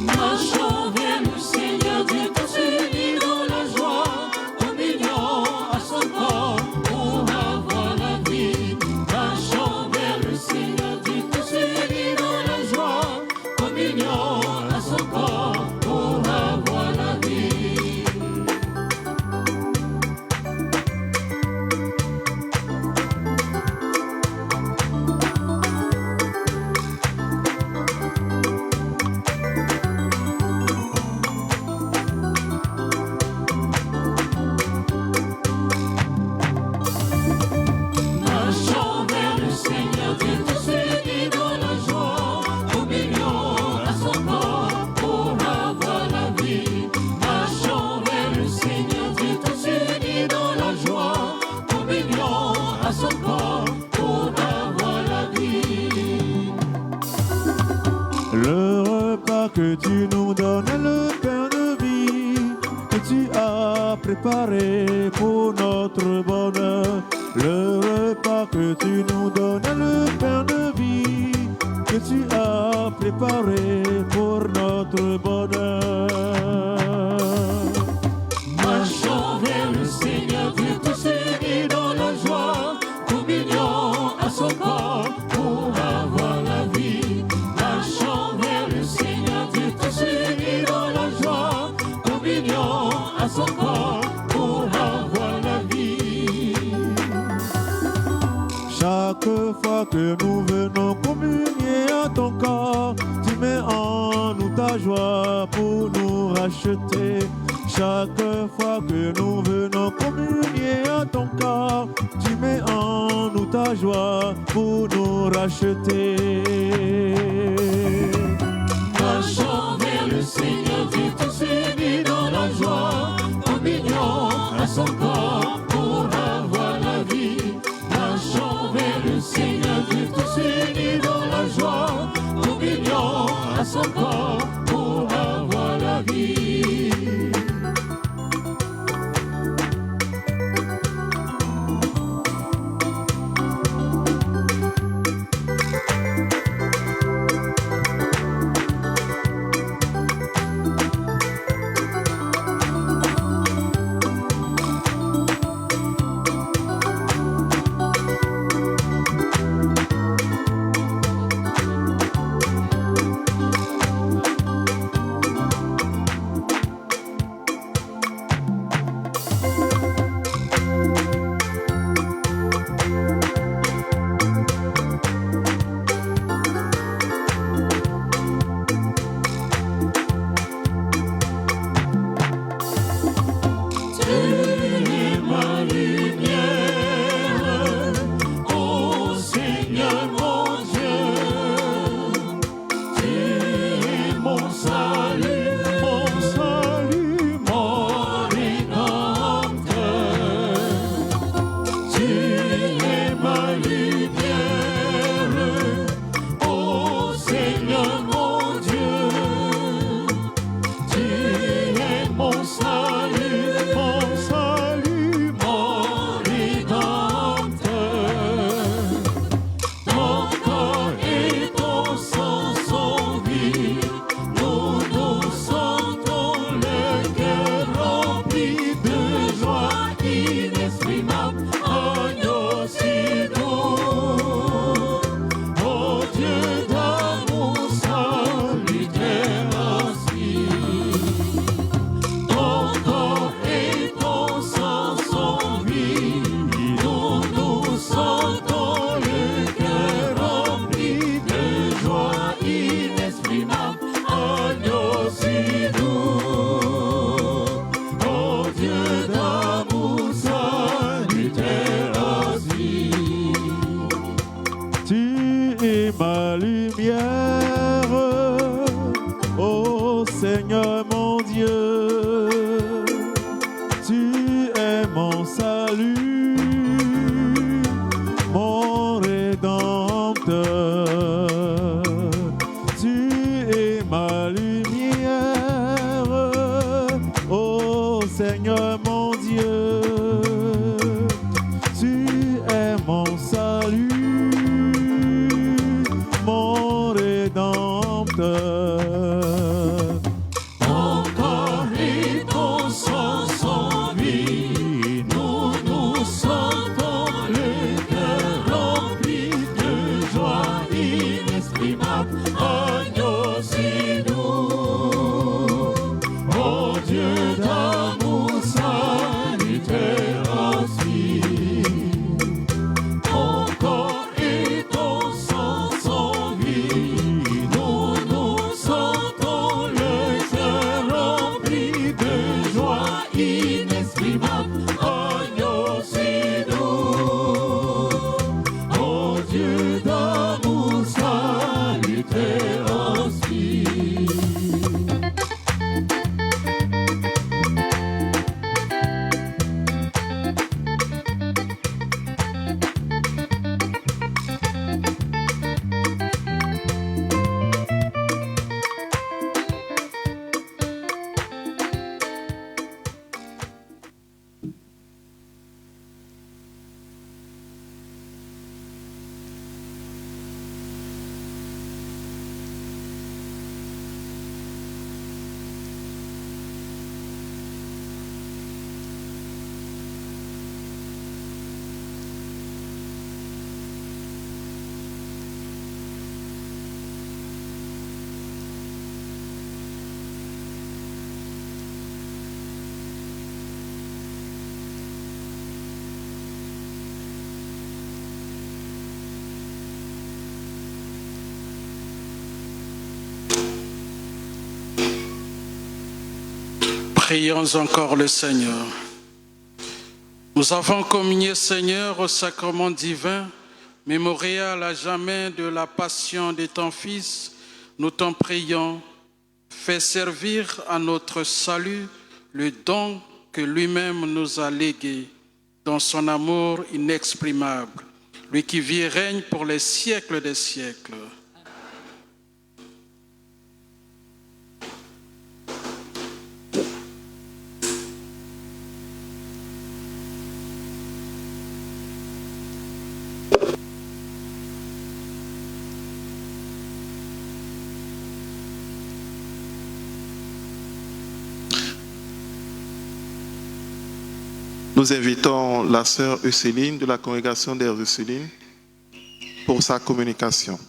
Marchons vers le Seigneur Dieu tous unis dans la joie, communion à son corps pour avoir la vie. Marchons vers le Seigneur Dieu tous unis dans la joie, communion à son corps pour avoir la vie. Marchons vers le Seigneur Dieu tous unis dans la joie, communion à son corps pour avoir la vie. Marchons vers le Seigneur Dieu tous unis dans la joie, communion à son corps pour avoir la vie. Le repas que tu nous donnes est le pain de vie que tu as préparé pour notre bonheur. Le repas que tu nous donnes est le pain de vie que tu as préparé pour notre bonheur. Marchons vers le Seigneur Dieu tous unis dans la joie, communion à son corps pour avoir la vie. Marchons vers le Seigneur Dieu tous unis dans la joie, communion à son corps pour avoir la vie. Chaque fois que nous venons communier à ton corps, tu mets en nous ta joie pour nous racheter. Chaque fois que nous venons communier à ton corps, tu mets en nous ta joie pour nous racheter. Marchons vers le Seigneur Dieu tous unis dans la joie, communion à son corps pour avoir la vie. Marchons vers le Seigneur Dieu tous unis dans la joie, communion à son corps pour avoir la vie. Seigneur mon Dieu, tu es mon salut, mon Rédempteur. Encore et ton sang sans vie, nous nous sentons le cœur rempli de joie inexprimable. Agneau, c'est nous, oh Dieu d'amour salutaire aussi. Encore et ton sang sans vie, nous nous sentons le cœur rempli de joie inexprimable. Agneau, c'est nous, oh Dieu d'amour salutaire aussi. Prions encore le Seigneur. Nous avons communié, Seigneur, au sacrement divin, mémorial à jamais de la passion de ton Fils. Nous t'en prions, fais servir à notre salut le don que lui-même nous a légué dans son amour inexprimable, lui qui vit et règne pour les siècles des siècles. Nous invitons la sœur Ursuline de la congrégation des Ursulines pour sa communication.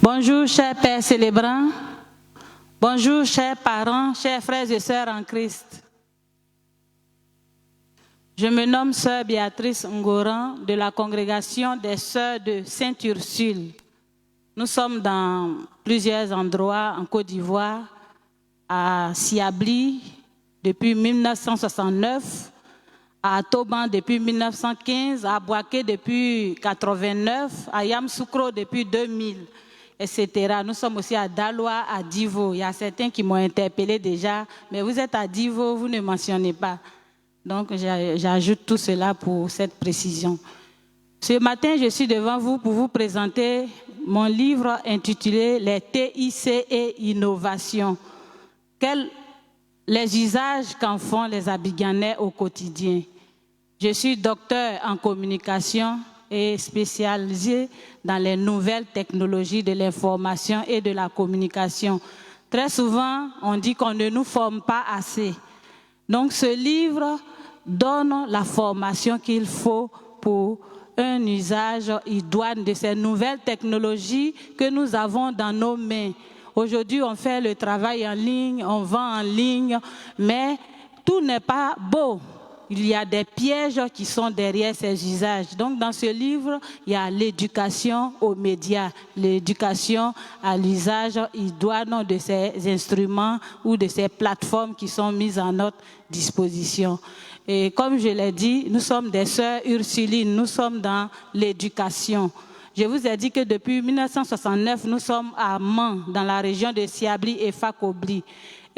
Bonjour, chers pères célébrants. Bonjour, chers parents, chers frères et sœurs en Christ. Je me nomme sœur Béatrice Ngoran de la congrégation des sœurs de Sainte-Ursule. Nous sommes dans plusieurs endroits en Côte d'Ivoire, à Siabli depuis 1969, à Toban depuis 1915, à Boaké depuis 1989, à Yamoussoukro depuis 2000, etc. Nous sommes aussi à Daloa, à Divo. Il y a certains qui m'ont interpellé déjà, mais vous êtes à Divo, vous ne mentionnez pas. Donc, j'ajoute tout cela pour cette précision. Ce matin, je suis devant vous pour vous présenter mon livre intitulé « Les TIC et innovations ». Les usages qu'en font les Abidjanais au quotidien. Je suis docteur en communication et spécialisé dans les nouvelles technologies de l'information et de la communication. Très souvent, on dit qu'on ne nous forme pas assez. Donc, ce livre donne la formation qu'il faut pour un usage idoine de ces nouvelles technologies que nous avons dans nos mains. Aujourd'hui, on fait le travail en ligne, on vend en ligne, mais tout n'est pas beau. Il y a des pièges qui sont derrière ces usages. Donc, dans ce livre, il y a l'éducation aux médias, l'éducation à l'usage idoine de ces instruments ou de ces plateformes qui sont mises à notre disposition. Et comme je l'ai dit, nous sommes des sœurs Ursulines, nous sommes dans l'éducation. Je vous ai dit que depuis 1969, nous sommes à Mans, dans la région de Siabli et Fakobli.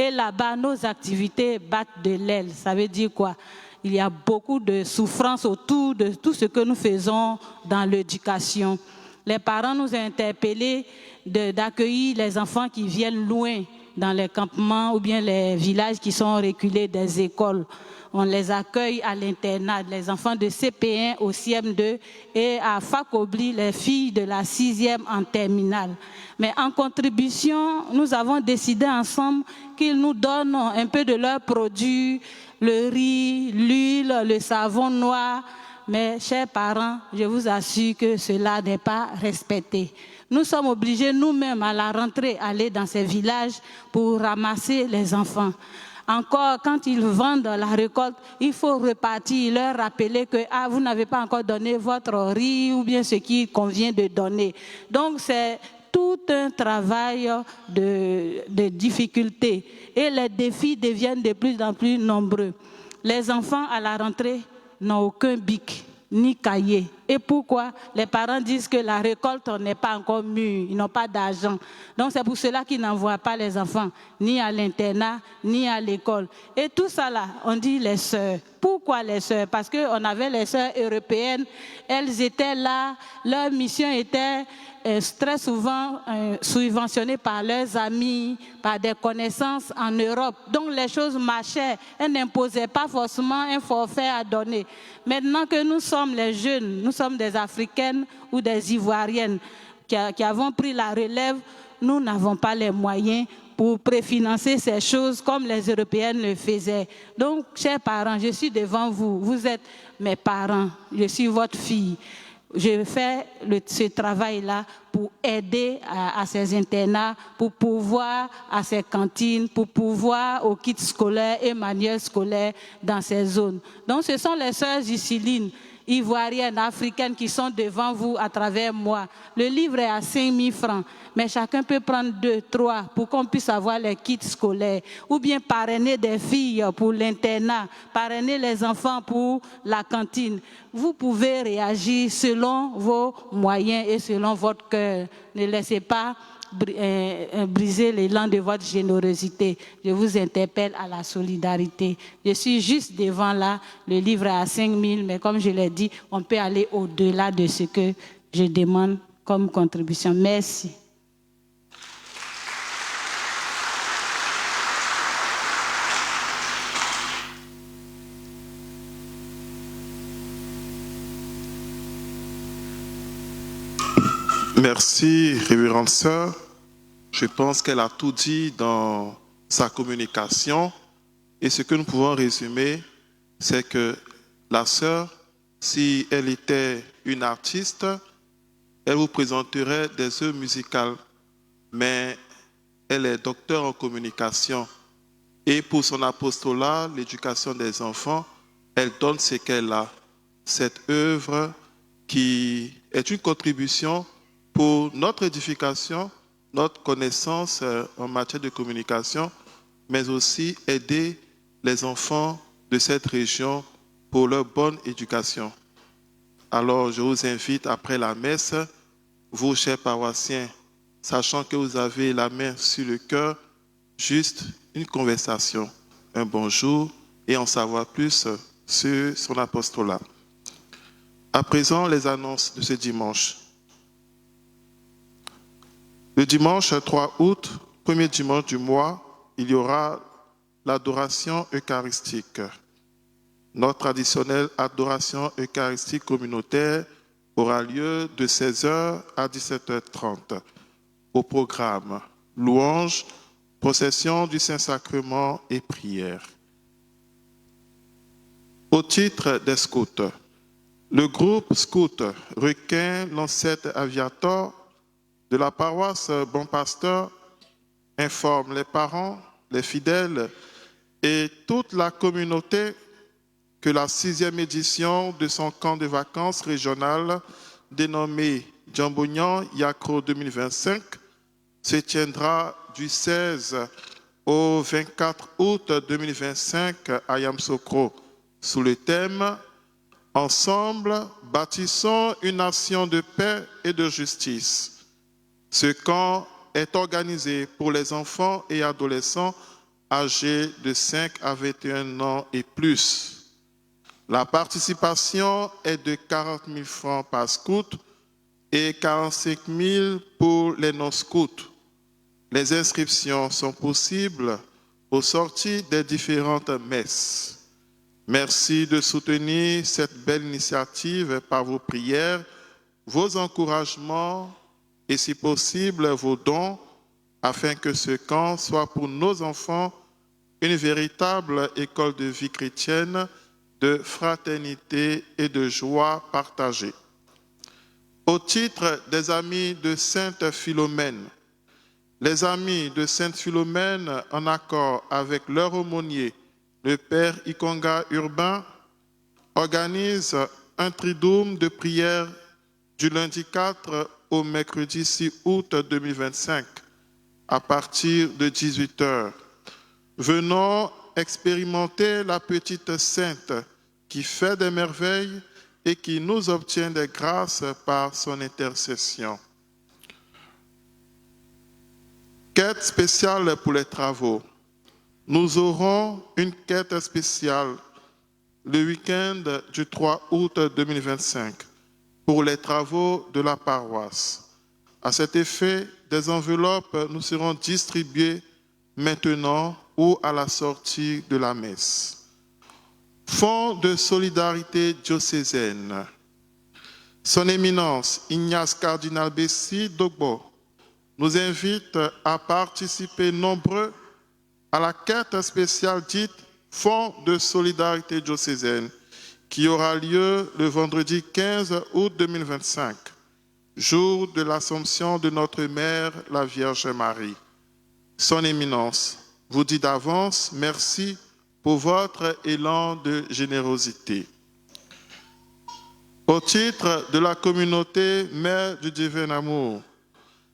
Et là-bas, nos activités battent de l'aile. Ça veut dire quoi? Il y a beaucoup de souffrance autour de tout ce que nous faisons dans l'éducation. Les parents nous ont interpellés d'accueillir les enfants qui viennent loin dans les campements ou bien les villages qui sont reculés des écoles. On les accueille à l'internat, les enfants de CP1 au CM2 et à Fakobli, les filles de la 6e en terminale. Mais en contribution, nous avons décidé ensemble qu'ils nous donnent un peu de leurs produits, le riz, l'huile, le savon noir. Mais chers parents, je vous assure que cela n'est pas respecté. Nous sommes obligés nous-mêmes à la rentrée aller dans ces villages pour ramasser les enfants. Encore, quand ils vendent la récolte, il faut repartir, leur rappeler que vous n'avez pas encore donné votre riz ou bien ce qu'il convient de donner. Donc, c'est tout un travail de difficulté et les défis deviennent de plus en plus nombreux. Les enfants à la rentrée n'ont aucun bic ni cahier. Et pourquoi? Les parents disent que la récolte n'est pas encore mûre, ils n'ont pas d'argent. Donc c'est pour cela qu'ils n'envoient pas les enfants ni à l'internat, ni à l'école. Et tout ça là, on dit les sœurs. Pourquoi les sœurs? Parce qu'on avait les sœurs européennes, elles étaient là, leur mission était très souvent subventionnées par leurs amis, par des connaissances en Europe. Donc les choses marchaient, elles n'imposaient pas forcément un forfait à donner. Maintenant que nous sommes les jeunes, nous sommes des Africaines ou des Ivoiriennes qui avons pris la relève, nous n'avons pas les moyens pour préfinancer ces choses comme les Européennes le faisaient. Donc, chers parents, je suis devant vous, vous êtes mes parents, je suis votre fille. Je fais ce travail-là pour aider à ces internats, pour pouvoir à ces cantines, pour pouvoir aux kits scolaires et manuels scolaires dans ces zones. Donc, ce sont les sœurs Ursulines, ivoiriennes, africaines qui sont devant vous à travers moi. Le livre est à 5 000 francs, mais chacun peut prendre 2, 3 pour qu'on puisse avoir les kits scolaires ou bien parrainer des filles pour l'internat, parrainer les enfants pour la cantine. Vous pouvez réagir selon vos moyens et selon votre cœur. Ne laissez pas briser l'élan de votre générosité. Je vous interpelle à la solidarité. Je suis juste devant là, le livre est à 5 000, mais comme je l'ai dit, on peut aller au-delà de ce que je demande comme contribution. Merci. Merci, révérende sœur. Je pense qu'elle a tout dit dans sa communication. Et ce que nous pouvons résumer, c'est que la sœur, si elle était une artiste, elle vous présenterait des œuvres musicales. Mais elle est docteur en communication. Et pour son apostolat, l'éducation des enfants, elle donne ce qu'elle a. Cette œuvre qui est une contribution pour notre édification, notre connaissance en matière de communication, mais aussi aider les enfants de cette région pour leur bonne éducation. Alors, je vous invite après la messe, vous, chers paroissiens, sachant que vous avez la main sur le cœur, juste une conversation, un bonjour et en savoir plus sur son apostolat. À présent, les annonces de ce dimanche. Le dimanche 3 août, premier dimanche du mois, il y aura l'adoration eucharistique. Notre traditionnelle adoration eucharistique communautaire aura lieu de 16h à 17h30. Au programme, louange, procession du Saint-Sacrement et prière. Au titre des scouts, le groupe scout Requin Lancette Aviator de la paroisse Bon Pasteur informe les parents, les fidèles et toute la communauté que la 6e édition de son camp de vacances régional dénommé Djambognan Yakro 2025 se tiendra du 16 au 24 août 2025 à Yamoussoukro sous le thème « Ensemble, bâtissons une nation de paix et de justice ». Ce camp est organisé pour les enfants et adolescents âgés de 5 à 21 ans et plus. La participation est de 40 000 francs par scout et 45 000 pour les non-scouts. Les inscriptions sont possibles aux sorties des différentes messes. Merci de soutenir cette belle initiative par vos prières, vos encouragements et, si possible, vos dons, afin que ce camp soit pour nos enfants une véritable école de vie chrétienne, de fraternité et de joie partagée. Au titre des amis de Sainte Philomène, les amis de Sainte Philomène, en accord avec leur aumônier, le Père Ikonga Urbain, organisent un triduum de prière du lundi 4 au mercredi 6 août 2025 à partir de 18h. Venons expérimenter la petite sainte qui fait des merveilles et qui nous obtient des grâces par son intercession. Quête spéciale pour les travaux. Nous aurons une quête spéciale le week-end du 3 août 2025 pour les travaux de la paroisse. À cet effet, des enveloppes nous seront distribuées maintenant ou à la sortie de la messe. Fonds de solidarité diocésaine. Son Éminence Ignace Cardinal Bessi Dogbo nous invite à participer nombreux à la quête spéciale dite Fonds de solidarité diocésaine qui aura lieu le vendredi 15 août 2025, jour de l'Assomption de notre Mère, la Vierge Marie. Son Éminence vous dit d'avance merci pour votre élan de générosité. Au titre de la communauté Mère du Divin Amour,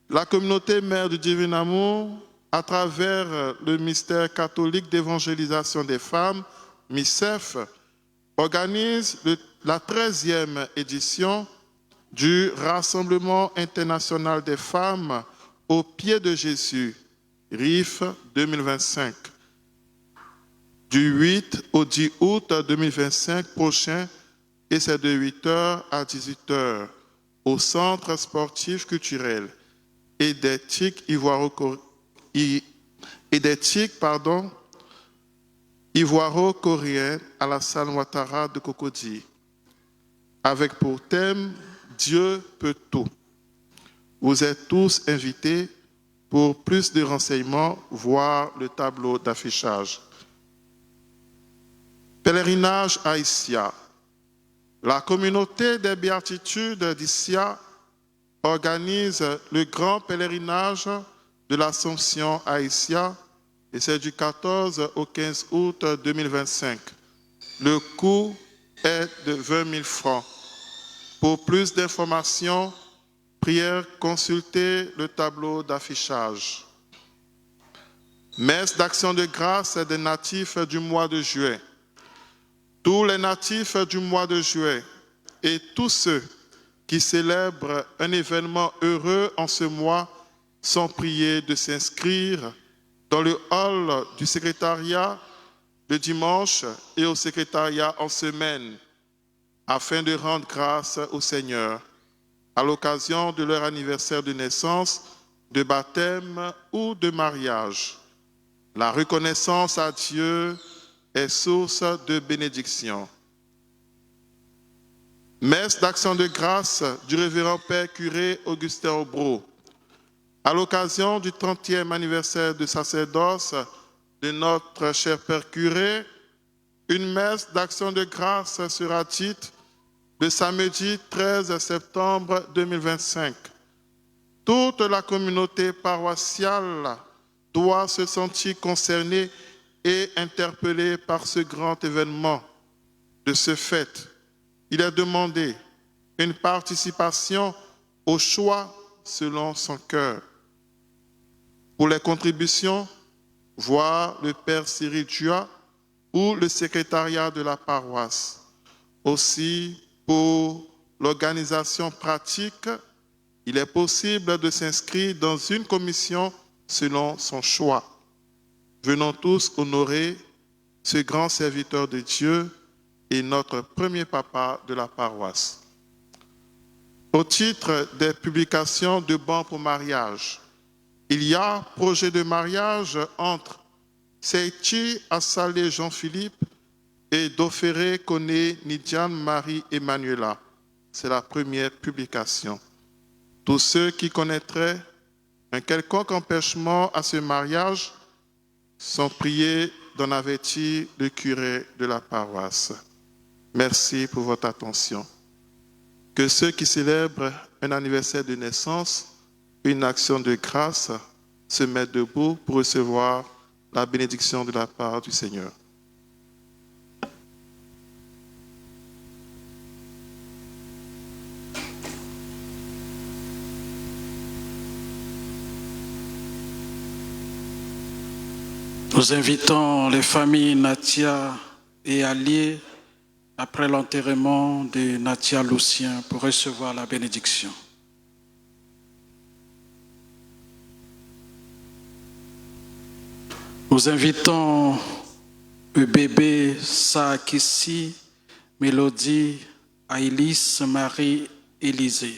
la communauté Mère du Divin Amour, à travers le mystère catholique d'évangélisation des femmes, MICEF, organise la 13e édition du Rassemblement international des femmes au pied de Jésus, RIF 2025, du 8 au 10 août 2025 prochain, et c'est de 8h à 18h au Centre sportif culturel et d'éthique ivoiro-coréenne à la salle Ouattara de Cocody, avec pour thème Dieu peut tout. Vous êtes tous invités. Pour plus de renseignements, voir le tableau d'affichage. Pèlerinage à Issia. La communauté des béatitudes d'Issia organise le grand pèlerinage de l'Assomption à Issia et c'est du 14 au 15 août 2025. Le coût est de 20 000 francs. Pour plus d'informations, prière, consultez le tableau d'affichage. Messe d'action de grâce des natifs du mois de juillet. Tous les natifs du mois de juillet et tous ceux qui célèbrent un événement heureux en ce mois sont priés de s'inscrire dans le hall du secrétariat le dimanche et au secrétariat en semaine afin de rendre grâce au Seigneur à l'occasion de leur anniversaire de naissance, de baptême ou de mariage. La reconnaissance à Dieu est source de bénédiction. Messe d'action de grâce du révérend Père curé Augustin Aubreau. À l'occasion du 30e anniversaire de sacerdoce de notre cher Père curé, une messe d'action de grâce sera dite le samedi 13 septembre 2025. Toute la communauté paroissiale doit se sentir concernée et interpellée par ce grand événement. De ce fait, il est demandé une participation au choix selon son cœur. Pour les contributions, voir le Père Cyril Dua ou le secrétariat de la paroisse. Aussi, pour l'organisation pratique, il est possible de s'inscrire dans une commission selon son choix. venons tous honorer ce grand serviteur de Dieu et notre premier papa de la paroisse. Au titre des publications de bons pour mariage, il y a projet de mariage entre Seichi Assalé Jean-Philippe et Doféré Koné Nidiane Marie-Emmanuela. C'est la première publication. Tous ceux qui connaîtraient un quelconque empêchement à ce mariage sont priés d'en avertir le curé de la paroisse. Merci pour votre attention. Que ceux qui célèbrent un anniversaire de naissance, une action de grâce, se mettent debout pour recevoir la bénédiction de la part du Seigneur. Nous invitons les familles Natia et Allié après l'enterrement de Natia Lucien pour recevoir la bénédiction. Nous invitons le bébé Saakissi, Mélodie, Aïlis, Marie, Élisée.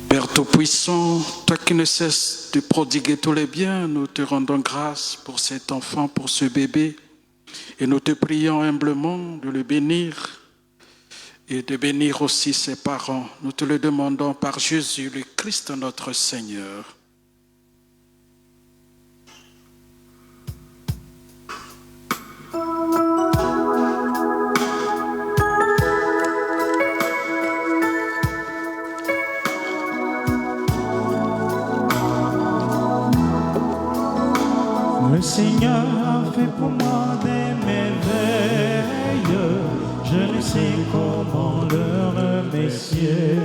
Père Tout-Puissant, toi qui ne cesses de prodiguer tous les biens, nous te rendons grâce pour cet enfant, pour ce bébé, et nous te prions humblement de le bénir et de bénir aussi ses parents. Nous te le demandons par Jésus, le Christ notre Seigneur. Le Seigneur a fait pour moi des merveilles, je ne sais comment le remercier.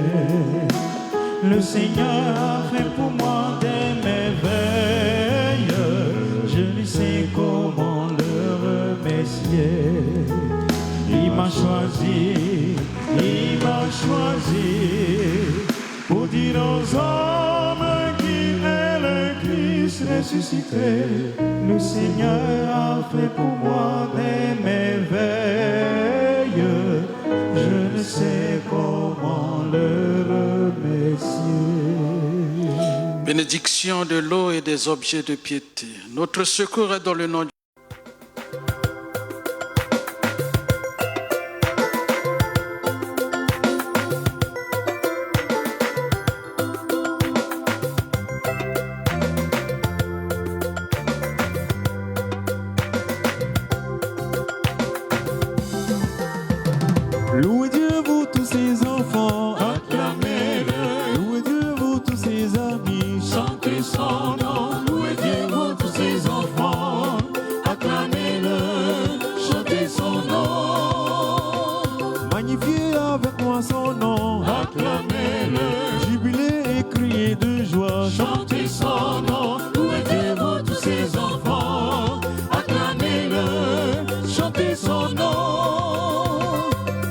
Le Seigneur a fait pour moi des merveilles, je ne sais comment le remercier. Il m'a choisi pour dire aux hommes qu'il est le Christ ressuscité. Le Seigneur a fait pour moi des merveilles, je ne sais comment le remercier. Bénédiction de l'eau et des objets de piété. Notre secours est dans le nom de Louez Dieu, vous tous ses enfants, acclamez-le. Louez Dieu, vous tous ses amis, chantez son nom. Louez Dieu, vous tous ses enfants, acclamez-le, chantez son nom. Magnifiez avec moi son nom, acclamez-le. Jubilez et criez de joie, chantez son nom. Louez Dieu, vous tous ses enfants, acclamez-le, chantez son nom.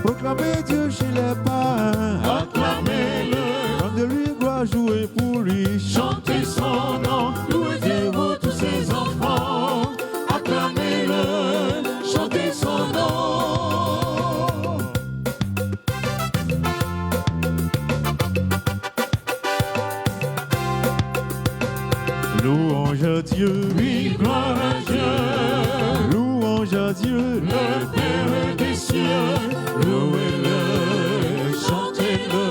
Proclamez Dieu chez les païens, acclamez-le. Rendez-lui gloire, jouez pour lui, chantez son nom. Louez Dieu, vous tous ses enfants, acclamez-le, chantez son nom. Louange à Dieu, oui, gloire à Dieu. Louange à Dieu, le Père des cieux. Louez-le, chantez-le,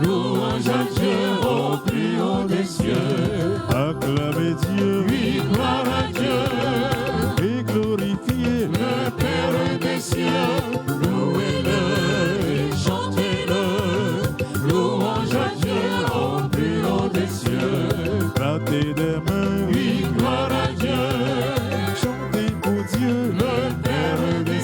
louange à Dieu au plus haut des cieux. Acclamez Dieu, oui, gloire à Dieu, et glorifiez le Père des cieux. Louez-le, chantez-le, louange à Dieu au plus haut des cieux. Battez des mains, oui, gloire à Dieu, chantez pour Dieu, le Père des cieux.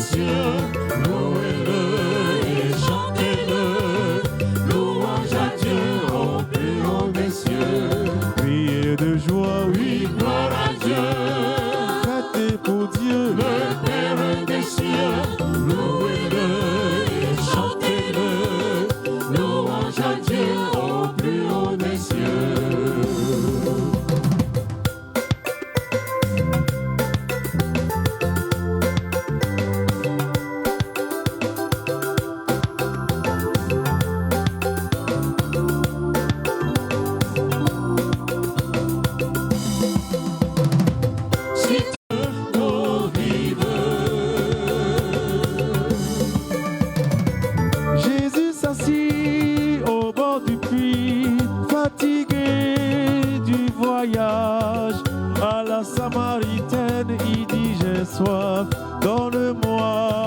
Samaritaine, il dit j'ai soif, donne-moi